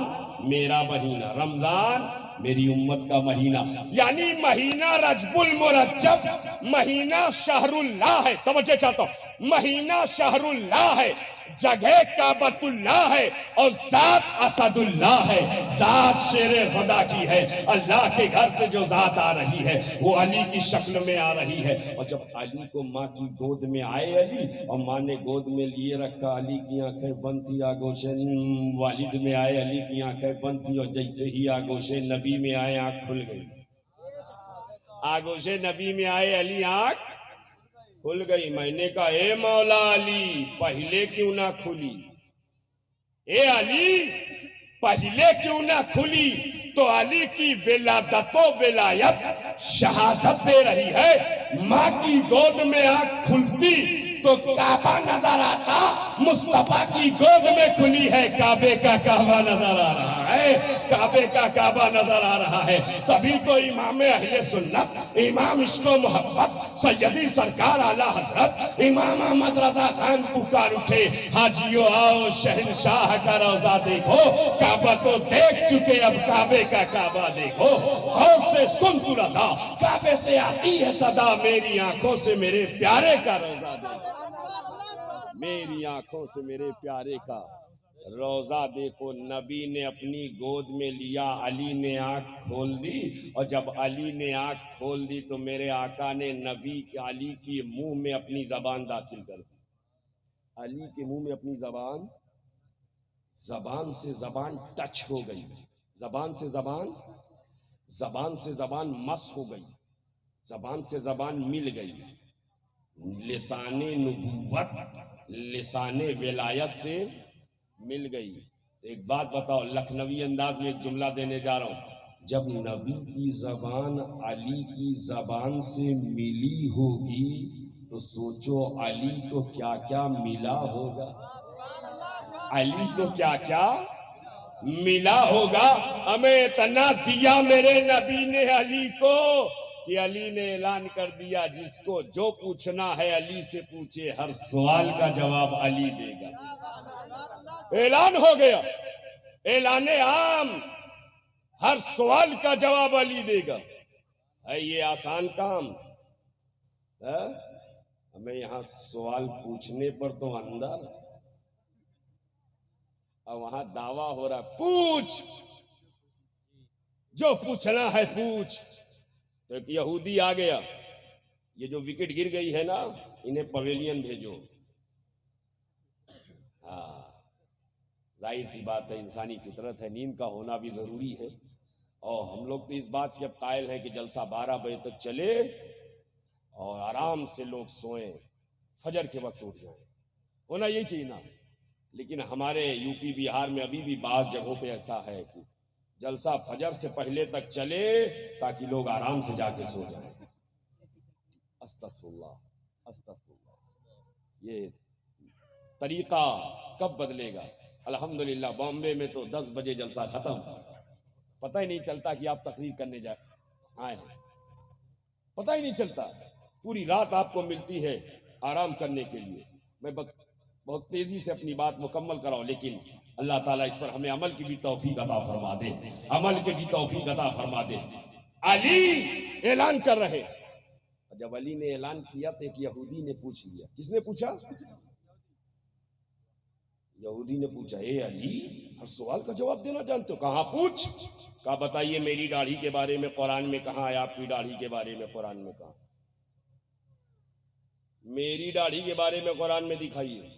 मेरा महीना, रमजान मेरी उम्मत का महीना। यानी महीना रजबुल मुरज्जब महीना शहरुल्लाह है। तवज्जो चाहता हूं, महीना शहरुल्लाह है, जगह काबतुल्लाह है और जात असदुल्लाह है। जात शेरे खुदा की है। अल्लाह के घर से जो जात आ रही है वो अली की शक्ल में आ रही है। और जब अली को माँ की गोद में आए अली, और माँ ने गोद में लिए रखा, अली की आंखें बंद थी, आगोशे वालिद में आए, अली की आंखें बंद थी। और जैसे ही आगोशे नबी में आए आंख खुल गई। आगोशे नबी में आए अली, आंख खुल गई। मैंने कहा ए मौला अली पहले क्यों ना खुली? ए अली पहले क्यों ना खुली? तो अली की विलादतो विलायत शहादत दे रही है। माँ की गोद में आंख खुलती तो काबा नजर आता, मुस्तफा की गोद में खुली है, काबे का काबा नजर आ रहा है, काबे का काबा नजर आ रहा है। तभी तो इमाम अहले सुन्नत, इमाम इश्क़ो मोहब्बत सैयदी सरकार आला हजरत इमाम अहमद रजा खान पुकार उठे, हाजियो आओ शहंशाह का रोजा देखो। काबा तो देख चुके, अब काबे का काबा देखो। गौर से सुन तू रजा, काबे से आती है सदा, मेरी आंखों से मेरे प्यारे का रोजा देखो, मेरी आंखों से मेरे प्यारे का रोजा देखो। नबी ने अपनी गोद में लिया, अली ने आंख खोल दी। और जब अली ने आंख खोल दी तो मेरे आका ने नबी अली के मुंह में अपनी जबान दाखिल कर दी। अली के मुंह में अपनी जबान, जबान से जबान टच हो गई, जबान से जबान, जबान से जबान मस हो गई, जबान से जबान मिल गई। लिसाने नबूवत, लिसाने विलायत से मिल गई। एक बात बताओ, लखनवी अंदाज में एक जुमला देने जा रहा हूं। जब नबी की जबान अली की जबान से मिली होगी तो सोचो अली को क्या क्या मिला होगा, अली को क्या क्या मिला होगा। हमें इतना दिया मेरे नबी ने अली को कि अली ने ऐलान कर दिया, जिसको जो पूछना है अली से पूछे, हर सवाल का जवाब अली देगा। ऐलान हो गया, ऐलाने आम, हर सवाल का जवाब अली देगा। है ये आसान काम है? हमें यहां सवाल पूछने पर तो अंदर, और वहां दावा हो रहा पूछ, जो पूछना है पूछ। तो एक यहूदी आ गया, ये जो विकेट गिर गई है ना, इन्हें पवेलियन भेजो। हाँ, जाहिर सी बात है, इंसानी फितरत है, नींद का होना भी जरूरी है। और हम लोग तो इस बात के अब कायल हैं कि जलसा 12 बजे तक चले और आराम से लोग सोएं, फजर के वक्त उठ जाएं, होना यही चाहिए ना। लेकिन हमारे यूपी बिहार में अभी भी बाज़ जगहों पे ऐसा है कि जलसा फजर से पहले तक चले ताकि लोग आराम से जाके सो जाएं। अस्तगफुरुल्लाह, अस्तगफुरुल्लाह। ये तरीका कब बदलेगा? अल्हम्दुलिल्लाह बॉम्बे में तो 10 बजे जलसा खत्म, पता ही नहीं चलता कि आप तकरीर करने आए हैं, पता ही नहीं चलता। पूरी रात आपको मिलती है आराम करने के लिए। मैं बस बहुत तेजी से अपनी बात मुकम्मल कराऊं, लेकिन अल्लाह ताला इस पर हमें अमल की भी तौफीक अता फरमा दे, अमल की भी तौफीक अता फरमा दे। अली ऐलान कर रहे, जब अली ने ऐलान किया तो एक यहूदी ने पूछ लिया। किसने पूछा? यहूदी ने पूछा, ए अली, हर सवाल का जवाब देना जानते हो? कहाँ पूछ? कहा बताइए मेरी दाढ़ी के बारे में कुरान में कहाँ है? आपकी दाढ़ी के बारे में कुरान में कहाँ? मेरी दाढ़ी के बारे में कुरान में दिखाइए,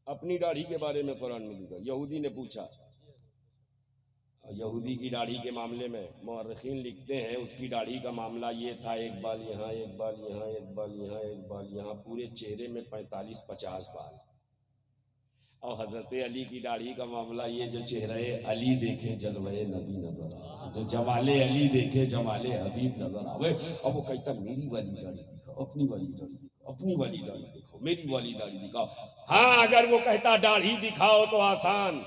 अपनी दाढ़ी के बारे में कुरान में दिखाइए। यहूदी ने पूछा। यहूदी की दाढ़ी के मामले में मुअर्रिखीन लिखते हैं उसकी दाढ़ी का मामला ये था, एक बाल यहाँ, एक बाल यहाँ, एक बाल यहाँ, एक बाल यहाँ, पूरे चेहरे में 45-50 बाल। और हजरत अली की दाढ़ी का मामला ये, जो चेहरे अली देखे जलवे नबी नजर आवे, जो जमाले अली देखे जमाले हबीब नजर आवे। अब वो कहता मेरी वाली दाढ़ी दिखाओ, अपनी वाली दाढ़ी दिखाओ, अपनी वाली दाढ़ी दिखाओ, मेरी वाली दाढ़ी दिखाओ। हाँ, अगर वो कहता दाढ़ी दिखाओ तो आसान।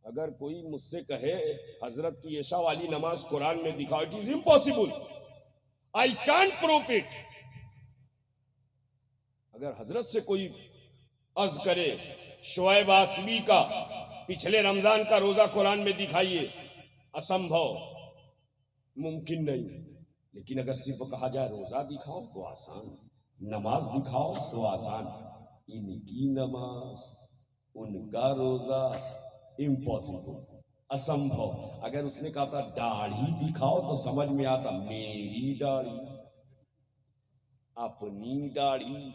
अगर कोई मुझसे कहे हजरत की ऐशा वाली नमाज कुरान में दिखाओ, it is impossible, I can't prove it. अगर हजरत से कोई अर्ज करे शुएब आसवी का पिछले रमजान का रोजा कुरान में दिखाइए, असंभव, मुमकिन नहीं। लेकिन अगर सिर्फ कहा जाए रोजा दिखाओ तो आसान, नमाज दिखाओ तो आसान। इनकी नमाज उनका रोजा, इम्पॉसिबल, असंभव। अगर उसने कहा था दाढ़ी दिखाओ तो समझ में आता मेरी दाढ़ी, अपनी दाढ़ी,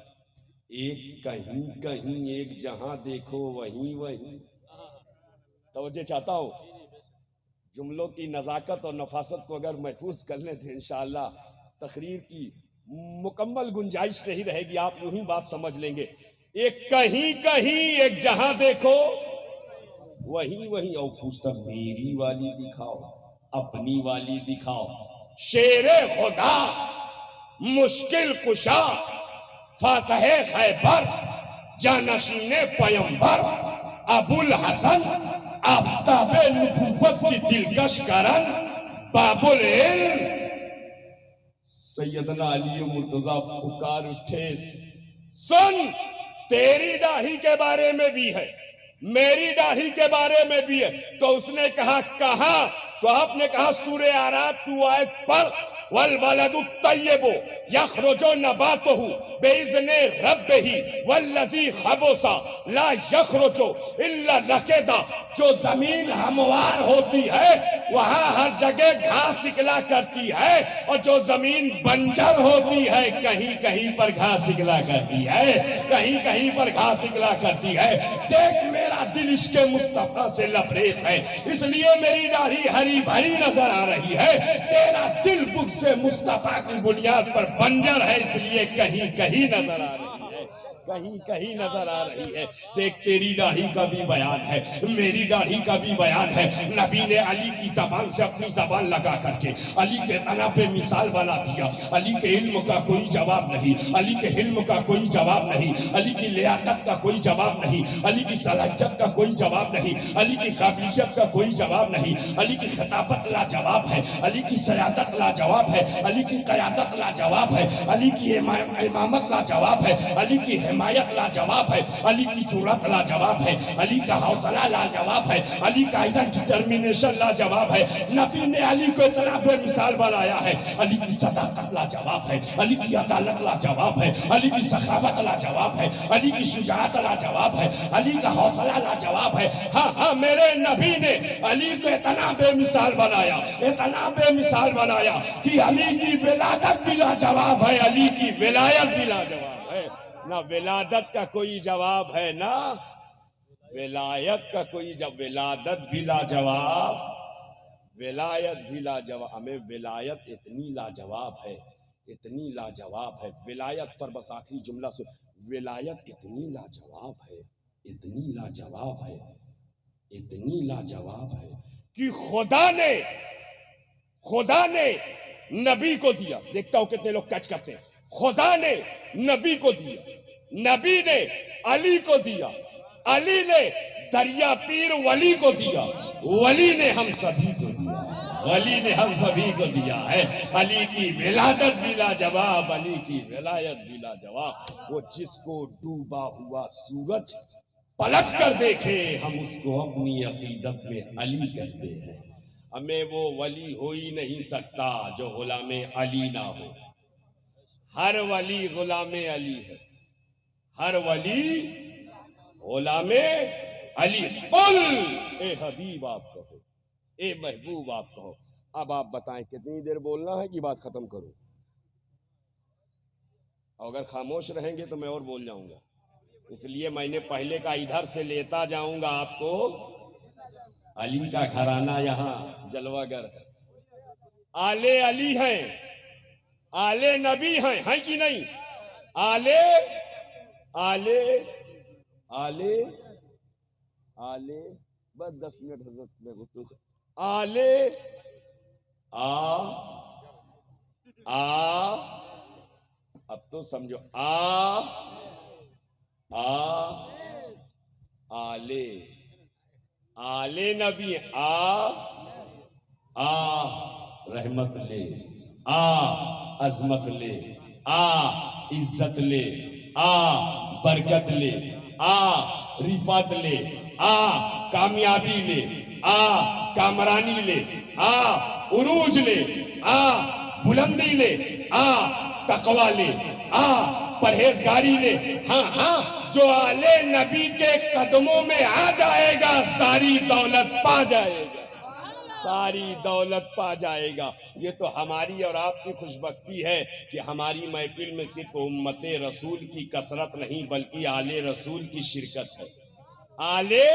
एक कहीं कहीं, एक जहां देखो वहीं वहीं। तो मुझे चाहता हूं जुमलों की नजाकत और नफासत को अगर महफूज कर लें तो इंशाअल्लाह तकरीर की मुकम्मल गुंजाइश नहीं रहेगी, आप यूं ही बात समझ लेंगे। एक कहीं कहीं, एक जहां देखो वहीं वहीं। और पूछता मेरी वाली दिखाओ, अपनी वाली दिखाओ। शेरे खुदा, मुश्किल कुशा, फातहे खैबर, जानशीने पैगंबर, अबुल हसन, आफ्ताबे नबुव्वत की दिलकश करन, बाबुल इल्म, सैयदना अली मुर्तजा पुकार उठे, सुन तेरी दाढ़ी के बारे में भी है, मेरी दाढ़ी के बारे में भी है। तो उसने कहा कहा? तो आपने कहा सूरे आराफ की आयत पर, वल बलदु तय्यबु यखरुजु नबातुहु बिइज़्नि रब्बिही वल्लज़ी खबुसा ला यखरुजु इल्ला नकिदा। जो जमीन हमवार होती है वहां हर जगह घास निकला करती है, और जो जमीन बंजर होती है कहीं कहीं पर घास निकला करती है, कहीं कहीं पर घास निकला करती है। देख मेरा दिल इसके मुस्तफा से लबरेज है, इसलिए मेरी दाढ़ी हरी भरी नजर आ रही है। तेरा दिल बुग से मुस्तफा की बुनियाद पर बंजर है, इसलिए कहीं कहीं नजर आ रही है, कहीं कहीं नजर आ रही है। देख तेरी दाढ़ी का भी बयान है, मेरी दाढ़ी का भी बयान है। नबी ने अली की जबान से अपनी जबान लगा करके अली के तना पे मिसाल बना दिया। अली के इल्म का कोई जवाब नहीं, अली के हिल्म का कोई जवाब नहीं, अली की लियाकत का कोई जवाब नहीं, अली की सलाहियत का कोई जवाब नहीं, अली की काबिलियत का कोई जवाब नहीं। अली की खिताबत लाजवाब है, अली की सयादत लाजवाब है, अली की क़यादत लाजवाब है, अली की इमामत लाजवाब है, अली की हिमायत लाजवाब है, अली की जुर्रत लाजवाब है, अली का हौसला लाजवाब है, अली का डिटर्मिनेशन लाजवाब है। नबी ने अली को इतना बेमिसाल बनाया है। अली की सदाकत लाजवाब है, अली की अदालत लाजवाब है, अली की सखावत लाजवाब है, अली की शुजाअत लाजवाब है, अली का हौसला लाजवाब है। हाँ हाँ, मेरे नबी ने अली को इतना बेमिसाल बनाया, इतना बेमिसाल बनाया कि अली की विलादत भी लाजवाब है, अली की विलायत भी लाजवाब है। ना विलादत का कोई जवाब है, ना विलायत का कोई जब, विलादत भी लाजवाब, विलायत भी लाजवाब। हमें विलायत इतनी लाजवाब है, इतनी लाजवाब है। विलायत पर बस आखिरी जुमला सुन, विलायत इतनी लाजवाब है, इतनी लाजवाब है, इतनी लाजवाब है कि खुदा ने नबी को दिया। देखता हूं कितने लोग कैच करते हैं। खुदा ने नबी को दिया, नबी ने अली को दिया, अली ने दरिया पीर वली को दिया, वली ने हम सभी को दिया, वली ने हम सभी को दिया है। अली की विलादत भी लाजवाब, अली की विलायत भी लाजवाब। वो जिसको डूबा हुआ सूरज पलट कर देखे, हम उसको अपनी अकीदत में अली कहते हैं। हमें वो वली हो ही नहीं सकता जो गुलामे अली ना हो। हर वली गुलामे अली है, हर वली गुलामे अली। कुल ए हबीब आप कहो, ए महबूब आप कहो। अब आप बताएं कितनी देर बोलना है कि बात खत्म करूं? अगर खामोश रहेंगे तो मैं और बोल जाऊंगा, इसलिए मैंने पहले का इधर से लेता जाऊंगा आपको। अली का घराना यहाँ जलवागर है, आले अली हैं, आले नबी हैं कि नहीं? आले आले आले आले बस 10 मिनट हजरत में गुफ्तगू से। आले आ अब तो समझो, आले आले नबी, रहमत ले, अजमत ले, इज्जत ले, बरकत ले, रिफत ले, कामयाबी ले, कामरानी ले, उरूज ले, बुलंदी ले, तकवा ले, परहेजगारी ले। हाँ हाँ, जो आले नबी के कदमों में आ जाएगा सारी दौलत पा जाएगा, सारी दौलत पा जाएगा। ये तो हमारी और आपकी खुशबख्ती है कि हमारी महफिल में सिर्फ उम्मते रसूल की कसरत नहीं बल्कि आले रसूल की शिरकत है, आले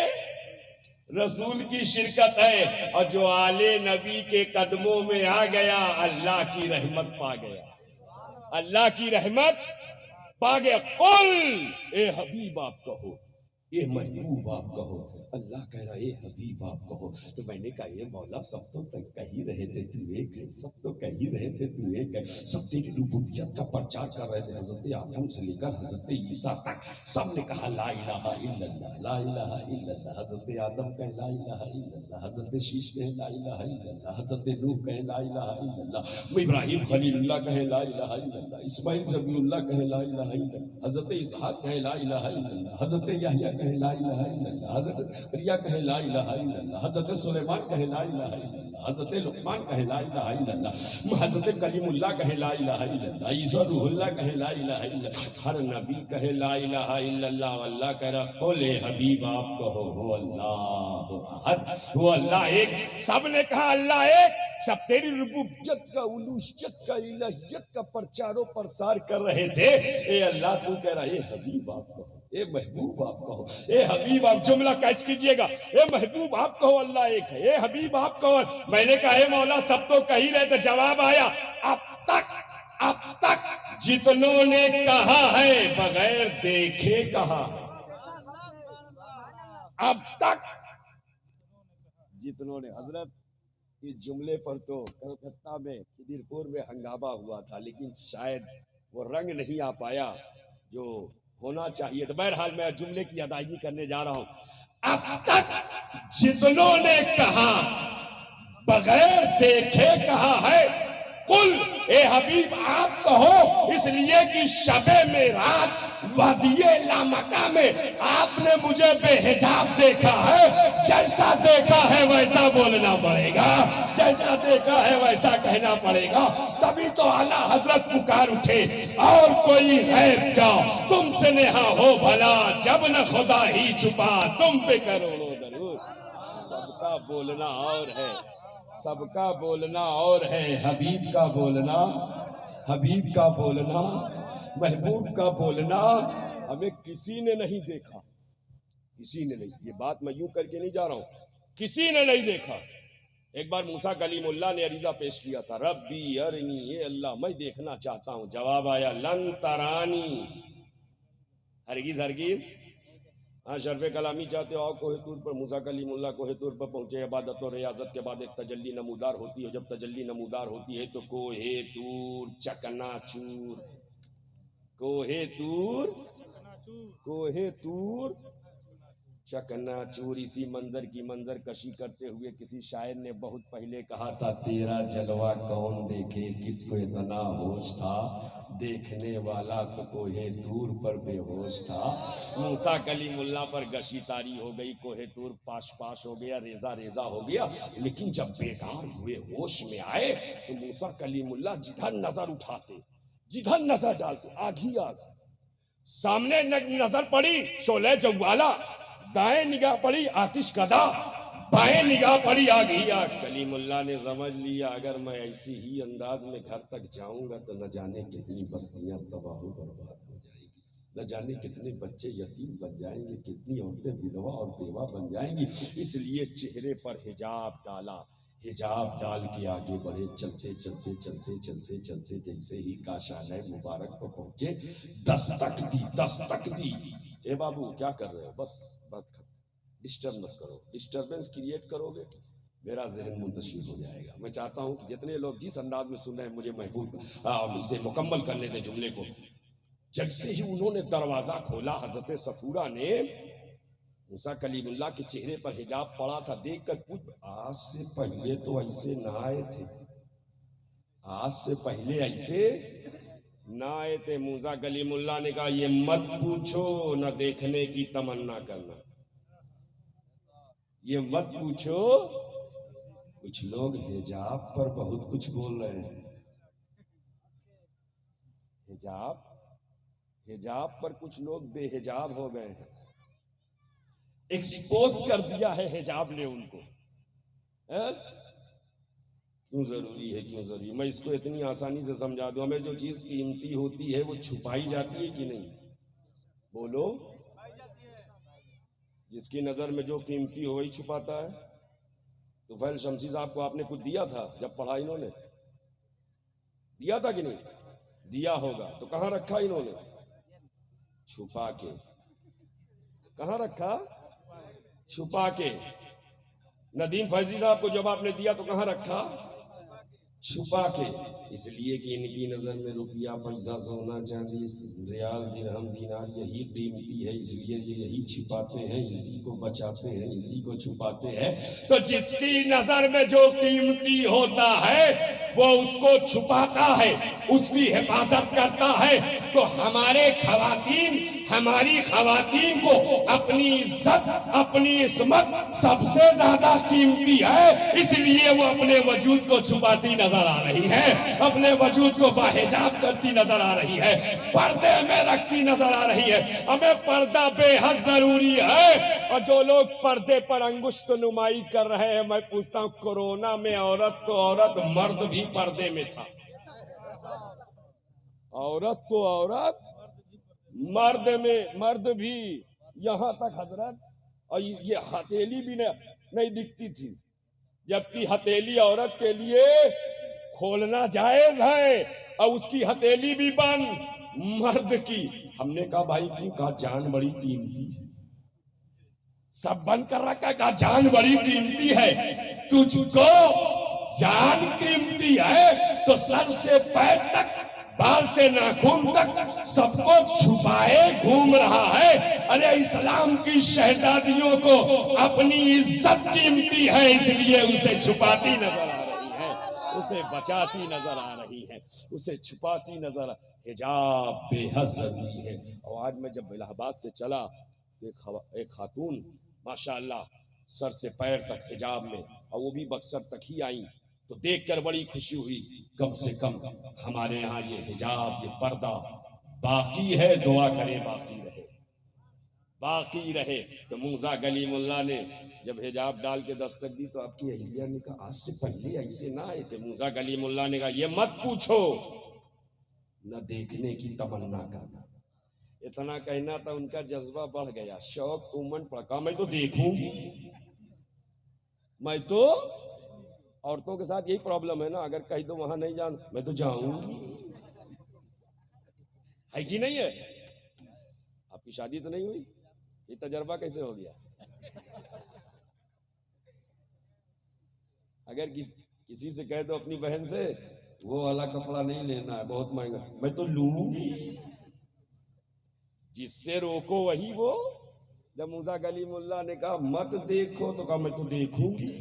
रसूल की शिरकत है। और जो आले नबी के कदमों में आ गया अल्लाह की रहमत पा गया, अल्लाह की रहमत पा गया। कुल ए हबीब आप कहो, ए महबूब आप कहो। अल्लाह कह रहा है ए हबीब आप कहो। तो मैंने कहा ये मौला सब तो कह ही रहे थे तू एक है, सब तो कह ही रहे थे तू एक है, सब तेरी रुबूबियत का प्रचार कर रहे थे, हजरत आदम से लेकर हजरत ईसा तक सब ने कहा ला इलाहा इल्लल्लाह, ला इलाहा इल्लल्लाह। हजरत आदम कहे ला इलाहा इल्लल्लाह, हजरत शीश कहे ला इलाहा इल्लल्लाह, हजरत नूह कहे ला इलाहा इल्लल्लाह, इब्राहिम खलीलुल्लाह कहे ला इलाहा इल्लल्लाह, इस्माइल ज़बीउल्लाह कहे ला इलाहा इल्लल्लाह, हजरत इसहाक कहे ला इलाहा इल्लल्लाह, हजरत यहया कहे ला इलाहा इल्लल्लाह, हजरत रिया कहे ला इलाहा इल्लल्लाह, हजरत सुलेमान कहे ला इलाहा इल्लल्लाह, हजरत लुकमान कहे ला इलाहा इल्लल्लाह, हजरत कलीमुल्लाह कहे ला इलाहा इल्लल्लाह, ईसा रूहुल्लाह कहे ला इलाहा इल्लल्लाह, हर नबी कहे ला इलाहा इल्लल्लाह। अल्लाह कह रहा कुल हबीब आप कहो हो अल्लाह अहद, वो अल्लाह एक। सब ने कहा अल्लाह एक, सब तेरी रुबूबियत का, उलूहियत का, इलाहियत का प्रचारो प्रसार कर रहे थे। ए अल्लाह तू कह रहा है हबीब आप कहो, ए महबूब आप कहो, ए हबीब आप। जुमला कैच कीजिएगा, ए महबूब आप कहो अल्लाह एक है, ए हबीब आप कहो। मैंने कहा हे मौला सब तो कह ही रहे थे, जवाब आया अब तक जितनों ने कहा है बगैर देखे कहा है, अब तक जितनों ने। हजरत इस जुमले पर तो कलकत्ता में खिदिरपुर में हंगामा हुआ था, लेकिन शायद वो रंग नहीं आ पाया जो होना चाहिए। तो बहरहाल मैं जुमले की अदायगी करने जा रहा हूं। अब तक जितनों ने कहा बगैर देखे कहा है, कुल ए हबीब आप कहो, इसलिए कि शबे में रात वादिये लामका में आपने मुझे बेहिजाब देखा है। जैसा देखा है वैसा बोलना पड़ेगा, जैसा देखा है वैसा कहना पड़ेगा। तभी तो आला हजरत पुकार उठे और कोई गैर क्या तुमसे नेहा हो भला, जब न खुदा ही छुपा तुम पे करोड़ों दरूद। सबका बोलना और है, सबका बोलना और है, हबीब का बोलना, हबीब का बोलना, महबूब का बोलना हमें किसी ने नहीं देखा, किसी ने नहीं। ये बात मैं यूं करके नहीं जा रहा हूं, किसी ने नहीं देखा। एक बार मूसा कलीमुल्लाह ने अरीजा पेश किया था, रब्बी अरनी, ये अल्लाह मैं देखना चाहता हूं। जवाब आया लन तरानी, हरगिज हरगिज। हाँ, शर्फ कलामी चाहते हो कोहे तूर पर, मूसा कलीमुल्लाह कोहे तूर पर पहुंचे। इबादत और रियाजत के बाद एक तजल्ली नमूदार होती है, जब तजल्ली नमूदार होती है तो कोहे तूर चकनाचूर, कोहे तूर, कोहे तूर चकनाचूर। इसी मंजर की मंजर कशी करते हुए किसी शायर ने बहुत पहले कहा था, तेरा जलवा कौन देखे किसको इतना होश था, देखने वाला तो कोहे तूर पर बेहोश था। मूसा कलीमुल्लाह पर गशी तारी हो गई, कोहे तूर पाश पाश हो गया, रेजा रेजा हो गया। लेकिन जब बेदार हुए, होश में आए, तो मूसा कलीमुल्लाह जिधर नजर उठाते, जिधर नजर डालते आग ही आग। सामने नजर पड़ी शोले जवाला, दाएं निगाह पड़ी आतिश कदा, बाएं निगाह पड़ी आग ही आग। कलीमुल्लाह ने समझ लिया अगर मैं ऐसी ही अंदाज में घर तक जाऊंगा तो न जाने कितनी बस्तियां तबाह बर्बाद हो जाएगी, न जाने कितने बच्चे यतीम बन जाएंगे, कितनी औरतें विधवा और बेवा बन जाएंगी। इसलिए चेहरे पर हिजाब डाला, हिजाब डाल के आगे बढ़े। चलते चलते चलते चलते चलते जैसे ही काशाने मुबारक पर पहुंचे, दस्तक दी। ए बाबू क्या कर रहे हो, बस बात खत्म, डिस्टर्ब मत करो, डिस्टर्बेंस क्रिएट करोगे मेरा जहन मुंतशिर हो जाएगा। मैं चाहता हूं कि जितने लोग जिस अंदाज में सुन रहे हैं मुझे महबूब इसे मुकम्मल करने दें जुमले को। जैसे ही उन्होंने दरवाजा खोला, हजरत सफूरा ने मूसा कलीमुल्लाह के चेहरे पर हिजाब पड़ा था देखकर पूछ, आज से पहले तो ऐसे नहाए थे, आज से पहले ऐसे नहाए थे। मूसा कलीमुल्लाह ने कहा ये मत पूछो, न देखने की तमन्ना करना, ये मत पूछो। कुछ लोग हिजाब पर बहुत कुछ बोल रहे हैं, हिजाब पर कुछ लोग बेहिजाब हो गए हैं, एक्सपोज कर दिया है हिजाब ने उनको। क्यों जरूरी है, क्यों जरूरी? मैं इसको इतनी आसानी से समझा दूं, हमें जो चीज कीमती होती है वो छुपाई जाती है कि नहीं? बोलो, जिसकी नजर में जो कीमती हो वही छुपाता है। तो फैल शमसी साहब को आपने कुछ दिया था जब पढ़ा, इन्होंने दिया था कि नहीं? दिया होगा, तो कहां रखा इन्होंने? छुपा के। कहां रखा? छुपा के। नदीम फैजी साहब को जब आपने दिया तो कहां रखा? छुपा के। इसलिए कि इनकी नजर में रुपया, पैसा, सोना, चांदी, रियाल, दिरहम, दीनार यही कीमती है, इसलिए ये यही छिपाते हैं, इसी को बचाते हैं, इसी को छुपाते हैं। तो जिसकी नजर में जो कीमती होता है वो उसको छुपाता है, उसकी हिफाजत करता है। तो हमारी खवातीन को अपनी इज्जत, अपनी इस्मत सबसे ज्यादा कीमती है, इसलिए वो अपने वजूद को छुपाती नजर आ रही है, अपने वजूद को बाहिजाब करती नजर आ रही है, पर्दे में रखती नजर आ रही है। हमें पर्दा बेहद जरूरी है। और जो लोग पर्दे पर अंगुष्ठ नुमाई कर रहे हैं, मैं पूछता हूं कोरोना में औरत तो औरत, मर्द भी पर्दे में था। औरत तो औरत, मर्द भी, यहां तक हजरत, और ये हथेली भी नहीं दिखती थी, जबकि हथेली औरत के लिए खोलना जायज है और उसकी हथेली भी बंद। मर्द की हमने कहा भाई क्यों? कहा जान बड़ी कीमती है। सब बंद कर रखा है, कहा जान बड़ी कीमती है। तुझको जान कीमती है तो सर से पैर तक, बाल से नाखून तक सबको छुपाए घूम रहा है। अरे इस्लाम की शहजादियों को अपनी इज्जत कीमती है, इसलिए उसे छुपाती नजर आ रही है, उसे बचाती नजर आ रही है, उसे छुपाती नजर। हिजाब बेहद जरूरी है। और आज मैं जब इलाहाबाद से चला तो एक खातून माशाअल्लाह सर से पैर तक हिजाब में, और वो भी बक्सर तक ही आई, तो देखकर बड़ी खुशी हुई। कम से कम हमारे यहाँ ये हिजाब, ये पर्दा बाकी है। दुआ करें बाकी रहे। तो मूसा कलीमुल्लाह ने जब हिजाब डाल के दस्तक दी तो आपकी अहलिया ने कहा आज से पहले ऐसे ना आए थे। मूसा कलीमुल्लाह ने कहा ये मत पूछो, न देखने की तमन्ना करना। इतना कहना था, उनका जज्बा बढ़ गया, शौक उमंग पड़ा। मैं तो देखूंगी, मैं तो, औरतों के साथ यही प्रॉब्लम है ना, अगर कहीं तो वहां नहीं जान, मैं तो जाऊंगी, है कि नहीं है? आपकी शादी तो नहीं हुई, ये तजर्बा कैसे हो गया? अगर किसी से कह दो अपनी बहन से वो वाला कपड़ा नहीं लेना है, बहुत महंगा, मैं तो लूंगी। जिससे रोको वही वो। जब मूसा कलीमुल्लाह ने कहा मत देखो तो कहा मैं तो देखूंगी।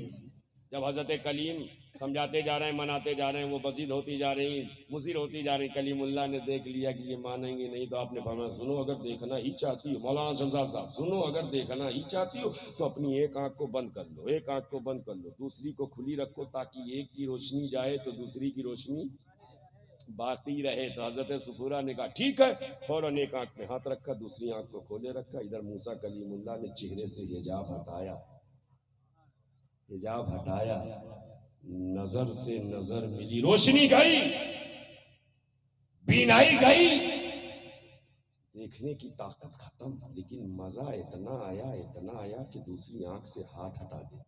जब हजरत कलीम समझाते जा रहे हैं, मनाते जा रहे हैं, वो बजीद होती जा रही, मुसीर होती जा रही, कलीमुल्लाह ने देख लिया कि ये मानेंगे नहीं, तो आपने फरमाया सुनो अगर देखना ही चाहती हो, मौलाना शमशाद साहब सुनो, अगर देखना ही चाहती हो तो अपनी एक आंख को बंद कर लो, एक आंख को बंद कर लो, दूसरी को खुली रखो, ताकि एक की रोशनी जाए तो दूसरी की रोशनी बाकी रहे तो हजरत सफूरा ने कहा ठीक है, फौरन एक आंख में हाथ रखा, दूसरी आंख को खोले रखा। इधर मूसा कलीमुल्लाह ने चेहरे से हिजाब हटाया, हिजाब हटाया, नजर से नजर मिली, रोशनी गई, बीनाई गई, देखने की ताकत खत्म। लेकिन मजा इतना आया, इतना आया कि दूसरी आंख से हाथ हटा दे,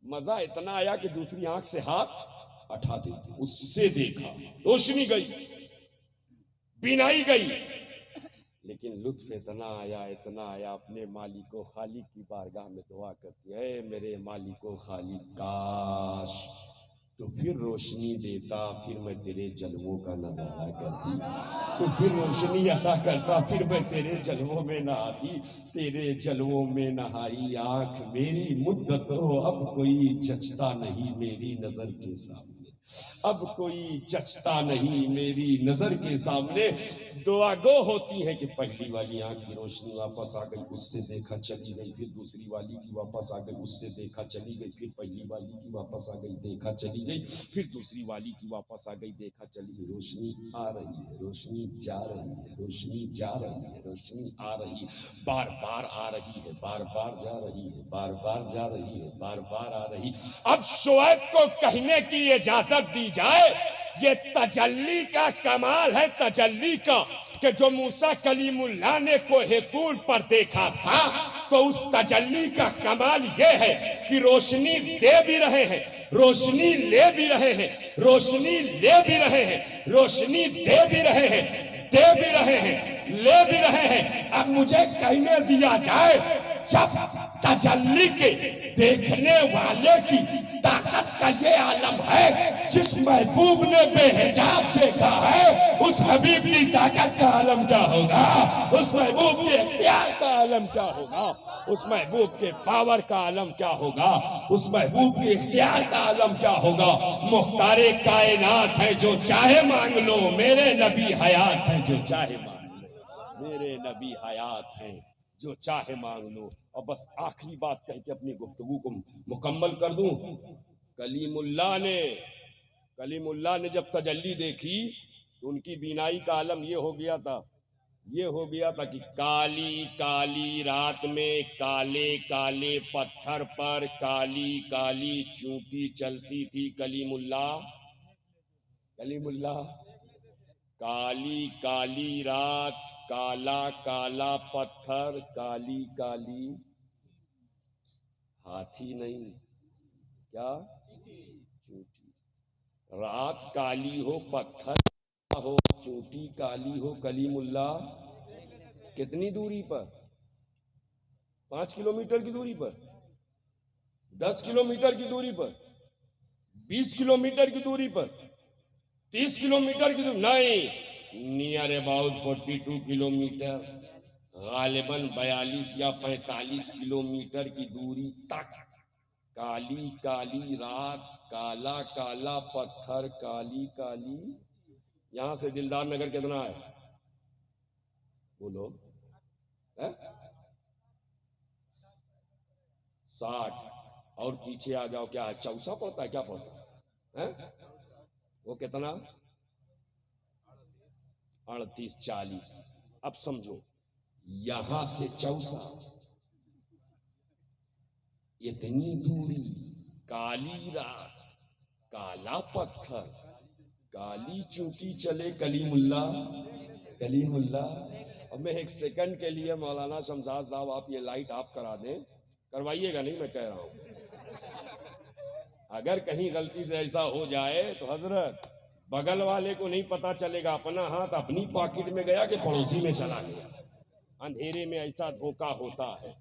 मजा इतना आया कि दूसरी आंख से हाथ हटा दे, उससे देखा, रोशनी गई, बीनाई गई, लेकिन लुत्फ इतना आया, इतना आया, अपने मालिको खालिक की बारगाह में दुआ करती है, मेरे मालिको खालिक, काश तो फिर रोशनी देता, फिर मैं तेरे जलवों का नजारा करती, तो फिर रोशनी अता करता, फिर मैं तेरे जलवों में नहाती, तेरे जलवों में नहाई आंख मेरी मुद्दत हो, अब कोई जचता नहीं मेरी नजर के सामने, अब कोई जचता नहीं मेरी नजर के सामने। दुआ गो होती है कि पहली वाली आंख की रोशनी वापस आ गई, उससे देखा चली गई, फिर दूसरी वाली की वापस आ गई, उससे देखा चली गई, फिर पहली वाली की वापस आ गई, देखा चली गई, फिर दूसरी वाली की वापस आ गई, देखा चली गई। रोशनी आ रही है, रोशनी जा रही है, रोशनी जा रही है, रोशनी आ रही है, बार बार आ रही है, बार बार जा रही है, बार बार जा रही है, बार बार आ रही। अब शुएब को कहने की इजाजत दी जाए, ये तजल्ली का कमाल है, तजल्ली का, कि जो मूसा कलीमुल्लाह ने कोहे तूर पर देखा था, तो उस तजल्ली का कमाल ये है कि रोशनी दे भी रहे हैं, रोशनी ले भी रहे हैं, रोशनी ले भी रहे हैं, रोशनी दे भी रहे हैं, दे भी रहे हैं, ले भी रहे हैं। अब मुझे कहने दिया जाए, जब तजल्ली के देखने वाले की ताकत का ये आलम है, जिस महबूब ने बेहिजाब देखा है, उस हबीब की ताकत का आलम क्या होगा, उस महबूब के इख्तियार का आलम क्या होगा, उस महबूब के पावर का आलम क्या होगा, उस महबूब के इख्तियार का आलम क्या होगा। मुख्तारे कायनात है, जो चाहे मांग लो, मेरे नबी हयात है, जो चाहे मांग लो, मेरे नबी हयात है, जो चाहे मांग लो। और बस आखिरी बात कह के अपनी गुफ्तगू को मुकम्मल कर दूं। कलीमुल्लाह ने जब तजल्ली देखी तो उनकी बीनाई का आलम ये हो गया था, ये हो गया था कि काली काली रात में काले काले पत्थर पर काली काली चूंटी चलती थी। कलीमुल्लाह काली काली रात, काला काला पत्थर, काली काली, हाथी नहीं, क्या चूंटी। रात काली हो, पत्थर हो, चूंटी काली हो। कलीमुल्लाह कितनी दूरी पर? 5 किलोमीटर की दूरी पर, 10 किलोमीटर की दूरी पर, 20 किलोमीटर की दूरी पर, 30 किलोमीटर की दूरी नहीं, नियर अबाउट 42 किलोमीटर, गालिबन 42 या 45 किलोमीटर की दूरी तक काली काली रात, काला काला पत्थर, काली काली। यहां से दिलदार नगर कितना है बोलो? 60। और पीछे आ जाओ, क्या है, चौसा पड़ता है, क्या पड़ता है? वो कितना? 38 40। अब समझो, यहां से चौसा, इतनी दूरी, काली रात, काला पत्थर, काली चूंटी चले कलीमुल्लाह। अब मैं एक सेकंड के लिए मौलाना शमशाद साहब, आप ये लाइट ऑफ करा दें, करवाइएगा नहीं, मैं कह रहा हूं। अगर कहीं गलती से ऐसा हो जाए तो हजरत बगल वाले को नहीं पता चलेगा, अपना हाथ अपनी पॉकेट में गया कि पड़ोसी में चला गया। अंधेरे में ऐसा धोखा होता है,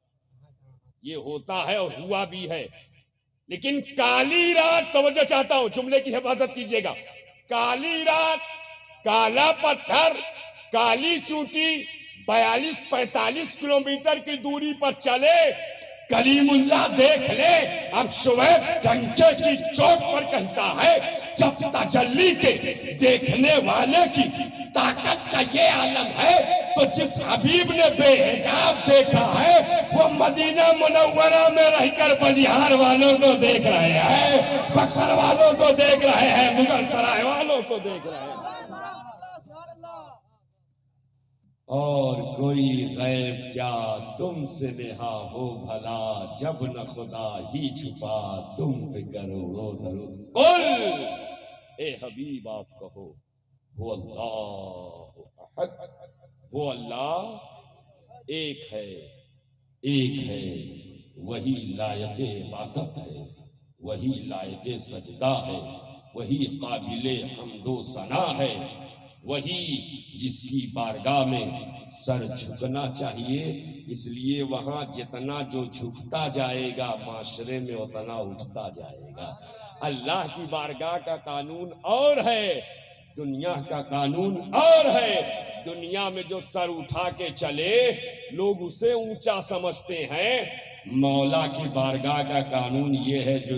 ये होता है और हुआ भी है। लेकिन काली रात, तवज्जो चाहता हूं, जुमले की हिफाजत कीजिएगा, काली रात, काला पत्थर, काली चूंटी, 42-45 किलोमीटर की दूरी पर चले कलीमुल्लाह देख ले, अब शुएब डंके की चोट पर कहता है, जब तजल्ली के देखने वाले की ताकत का ये आलम है, तो जिस हबीब ने बेहिजाब देखा है वो मदीना मुनव्वरा में रहकर बलिहार वालों को देख रहे हैं, बक्सर वालों को देख रहे हैं, मुगल सराय वालों को देख रहे हैं। और कोई गैब क्या तुमसे नेहा हो भला, जब न खुदा ही छुपा तुम पे करोड़ों दरूद। कुल ए हबीब आप कहो, वो अल्लाह अहद, वो अल्लाह एक है, वही लायक इबादत है, वही लायक सजदा है, वही काबिले हम्दो सना है, वही जिसकी बारगाह में सर झुकना चाहिए। इसलिए वहां जितना जो झुकता जाएगा माशरे में उतना उठता जाएगा। अल्लाह की बारगाह का कानून और है, दुनिया का कानून और है। दुनिया में जो सर उठा के चले लोग उसे ऊंचा समझते हैं, मौला की बारगाह का कानून ये है जो